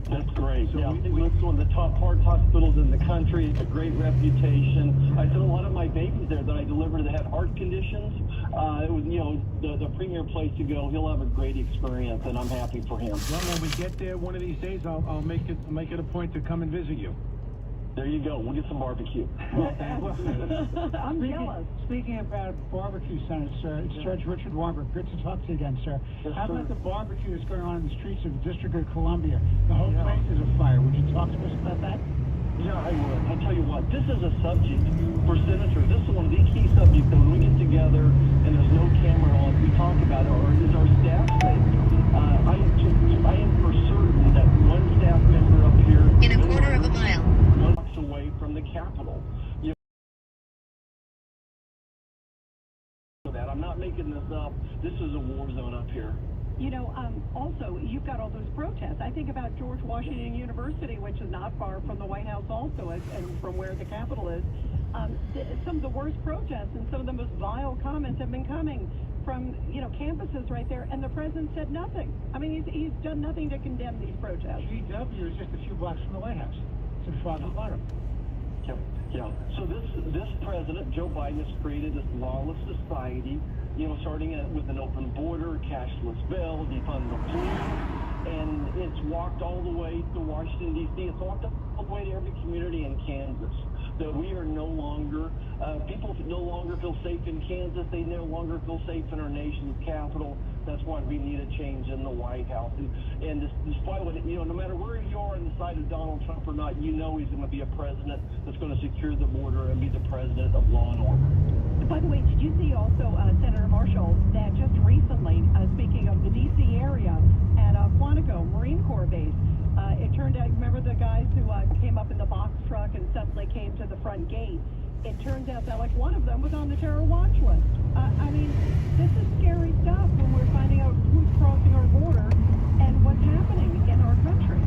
Speaker 10: That's great. So it's one of the top heart hospitals in the country. It's a great reputation. I said a lot of my babies there that I delivered that had heart conditions. It was, the premier place to go. He'll have a great experience, and I'm happy for him.
Speaker 3: Well, when we get there one of these days, I'll make it a point to come and visit you.
Speaker 10: There you go. We'll get some barbecue.
Speaker 8: I'm jealous. Speaking about barbecue, Senator, it's Judge Richard Warburg. Good to talk to you again, sir.
Speaker 10: Yes,
Speaker 8: How about
Speaker 10: sir.
Speaker 8: the barbecue that's going on in the streets of the District of Columbia? The whole place is afire. Would you talk to us about that?
Speaker 10: Yeah, I would. I tell you what, this is a subject for senators. This is one of the key subjects that when we get together and there's no camera on, we talk about it, or is our staff safe? I am for certain that one staff member up here
Speaker 12: In a quarter of a mile.
Speaker 10: walks away from the Capitol. That I'm not making this up. This is a war zone up here.
Speaker 5: Also, you've got all those protests. I think about George Washington University, which is not far from the White House also, and from where the Capitol is. Some of the worst protests and some of the most vile comments have been coming from, campuses right there, and the president said nothing. I mean, he's done nothing to condemn these protests.
Speaker 8: GW is just a few blocks from the White House. It's in Father Bottom.
Speaker 10: Yeah. So this president, Joe Biden, has created this lawless society, starting with an open border, cashless bill, defund the police, and it's walked all the way to Washington, D.C. It's walked all the way to every community in Kansas. That we are no longer, people no longer feel safe in Kansas. They no longer feel safe in our nation's capital. That's why we need a change in the White House. And despite what, no matter where you are on the side of Donald Trump or not, he's going to be a president that's going to secure the border and be the president of law and order.
Speaker 5: By the way, did you see also, Senator Marshall, that just recently, speaking of the D.C. area, at Quantico Marine Corps Base, it turned out, remember the guys who came up in the box truck and suddenly came to the front gate? It turns out that, one of them was on the terror watch list. I mean, this is scary stuff when we're finding out who's crossing our border and what's happening in our country.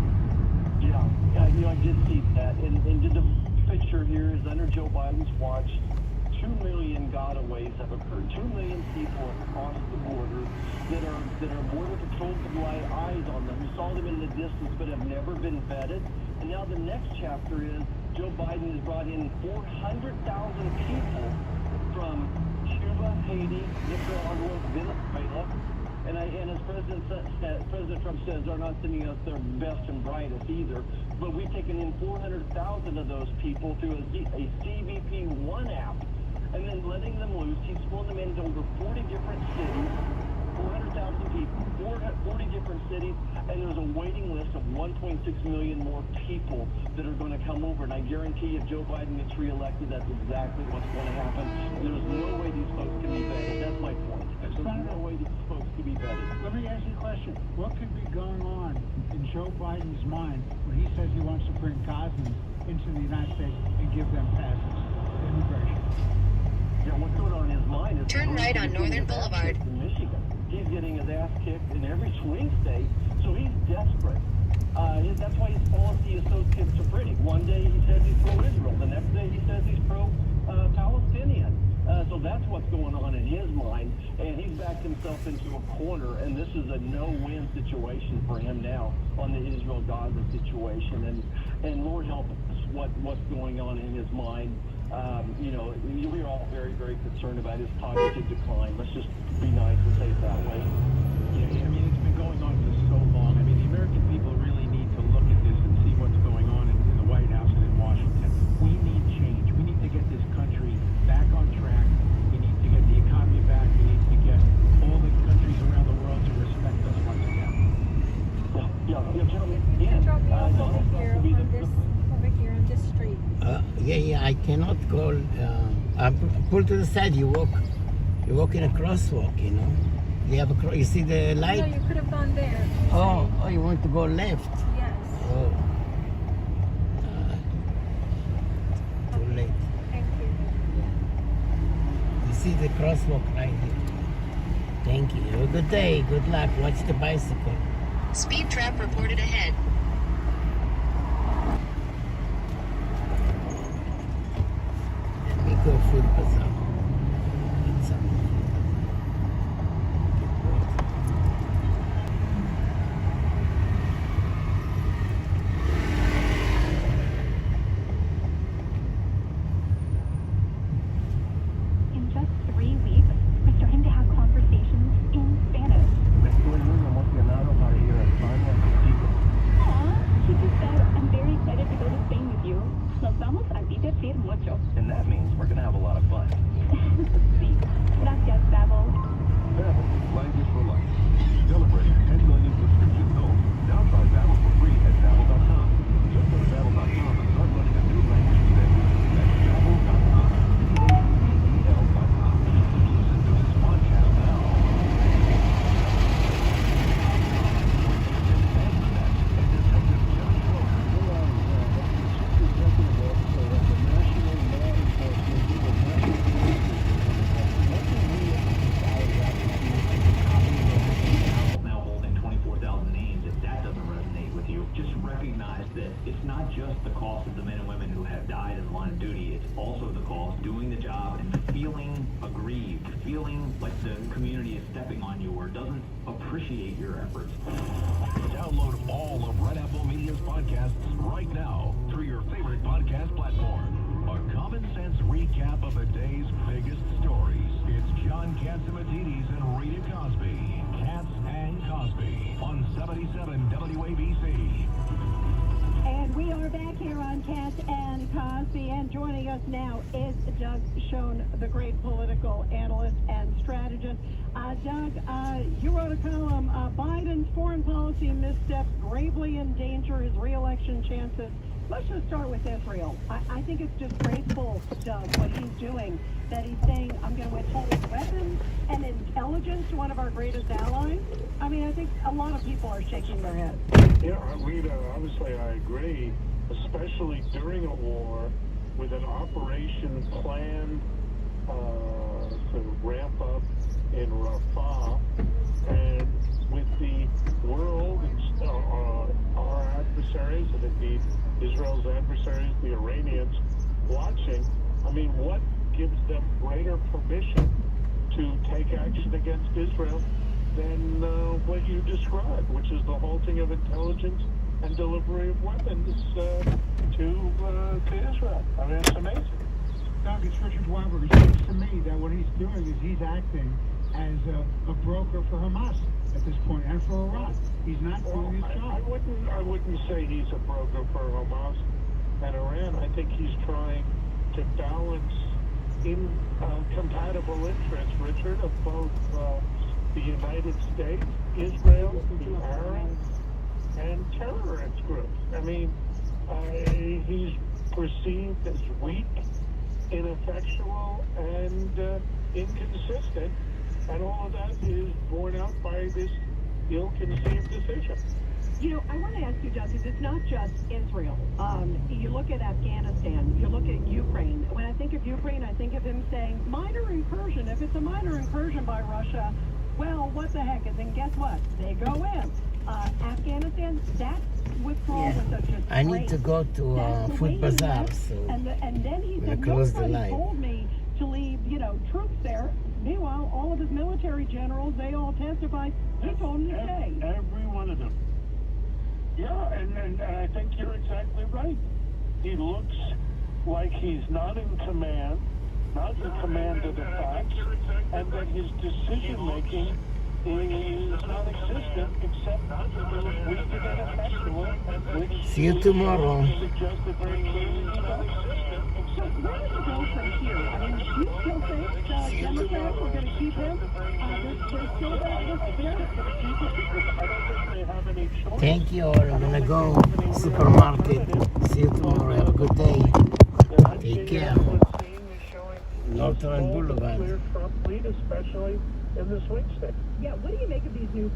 Speaker 10: Yeah, I did see that. And the picture here is under Joe Biden's watch. 2 million gotaways have occurred. 2 million people across the border that are border patrol with eyes on them. We saw them in the distance but have never been vetted. And now the next chapter is Joe Biden has brought in 400,000 people from Cuba, Haiti, Nicaragua, Venezuela. And as President Trump says, they're not sending us their best and brightest either. But we've taken in 400,000 of those people through a CBP-1 app. And then letting them loose. He's pulling them into over 40 different cities, 400,000 people, 40 different cities, and there's a waiting list of 1.6 million more people that are going to come over. And I guarantee if Joe Biden gets reelected, that's exactly what's going to happen. There's no way these folks can be vetted. That's my point. There's no way these folks can be vetted.
Speaker 8: Let me ask you a question. What could be going on in Joe Biden's mind when he says he wants to bring Gazans into the United States and give them passes for immigration?
Speaker 10: Yeah, what's going on in his mind is...
Speaker 12: Turn right on Northern Boulevard.
Speaker 10: In Michigan. He's getting his ass kicked in every swing state, so he's desperate. That's why his policy is so schizophrenic. One day he says he's pro-Israel. The next day he says he's pro-Palestinian. So that's what's going on in his mind, and he's backed himself into a corner, and this is a no-win situation for him now on the Israel-Gaza situation. And Lord help us, what's going on in his mind. We're all very, very concerned about his cognitive decline. Let's just be nice and say it that way.
Speaker 3: Yeah, I mean, it's been going on for so long. I mean, the American people really need to look at this and see what's going on in the White House and in Washington. We need change. We need to get this country back on track,
Speaker 1: called pull to the side. You walk in a crosswalk. You know, you have you see the light.
Speaker 16: No, you could have gone there.
Speaker 1: Oh, you want to go left?
Speaker 16: Yes.
Speaker 1: Oh, too late.
Speaker 16: Thank you.
Speaker 1: You see the crosswalk right here. Thank you. Have a good day. Good luck. Watch the bicycle.
Speaker 12: Speed trap reported ahead.
Speaker 1: Let me go food bazaar. Get some.
Speaker 7: In just 3 weeks, we're starting to have conversations in Spanish.
Speaker 10: Estoy muy emocionado para ir a España contigo.
Speaker 7: Aw, she just said, I'm very excited to go to Spain with you. Nos vamos a divertir mucho.
Speaker 10: And that means we're going to have a lot of fun.
Speaker 7: Sí. Gracias, Babel.
Speaker 4: Babbel, language for life. Celebrating 10 million subscriptions sold. Now try Babbel for free at Babbel.com. Just go to Babbel.com and start learning a new language today. That's Babbel.com. BABBL.com. Listen to this podcast now.
Speaker 3: Now holding 24,000 names, if that doesn't resonate with you, just recognize that it's not just the cost of the men and women who have died in the line of duty, it's also the cost of doing the job and feeling aggrieved, feeling like the community is stepping on you or doesn't appreciate your efforts.
Speaker 2: Download all of Red Apple Media's podcasts right now through your favorite podcast platform. A common sense recap of the day's biggest stories. It's John Catsimatidis and Rita Cosby. Cats and Cosby on 77 WABC.
Speaker 22: And we are back here on Cat and Cosby, and joining us now is Doug Schoen, the great political analyst and strategist. Doug, you wrote a column, Biden's foreign policy missteps gravely endanger his re-election chances. Let's just start with Israel. I think it's disgraceful, Doug, what he's doing, that he's saying, I'm going to withhold weapons and intelligence to one of our greatest allies. I mean, I think a lot of people are shaking their heads.
Speaker 23: Yeah, Rita, obviously I agree, especially during a war with an operation planned to ramp up in Rafah, and with the world, our adversaries, and indeed Israel's adversaries, the Iranians, watching. I mean, what gives them greater permission to take action against Israel than what you described, which is the halting of intelligence and delivery of weapons to Israel? I mean, it's amazing.
Speaker 8: Doug, it's Richard Weinberg. It seems to me that what he's doing is he's acting as a broker for Hamas at this point, and for Iran. He's not doing his job.
Speaker 23: I wouldn't say he's a broker for Hamas and Iran. I think he's trying to balance incompatible interests, Richard, of both the United States, Israel, the Arabs, and terrorist groups. I mean, he's perceived as weak, ineffectual, and inconsistent, and all of that is borne out by this ill-conceived decision.
Speaker 22: You know, I want to ask you, Doug, because it's not just Israel. You look at Afghanistan, you look at Ukraine. When I think of Ukraine, I think of him saying, minor incursion. If it's a minor incursion by Russia, well, what the heck? And guess what? They go in. Afghanistan, that withdrawal was such a
Speaker 1: I need to go to food bazaar, so
Speaker 22: and then he said,
Speaker 1: close the
Speaker 22: nobody
Speaker 1: line.
Speaker 22: told me to leave, troops there. Meanwhile, all of his military generals, they all testified. He told them to stay.
Speaker 13: Every one of them.
Speaker 23: Yeah, and I think you're exactly right. He looks like he's not in command, not in command of the facts, and that his decision-making is non-existent, except weak and ineffectual, which
Speaker 1: see you tomorrow.
Speaker 23: suggested very clearly he's non-existent.
Speaker 22: So where does it go from here? I mean, do you still think Democrats are going to keep him? There's still that list there.
Speaker 1: Thank you all. I'm gonna go supermarket. See you tomorrow. Have a good day. Take care. Northern Boulevard.
Speaker 23: Clear Trump lead, especially in the swing state.
Speaker 22: Yeah, what do you make of these new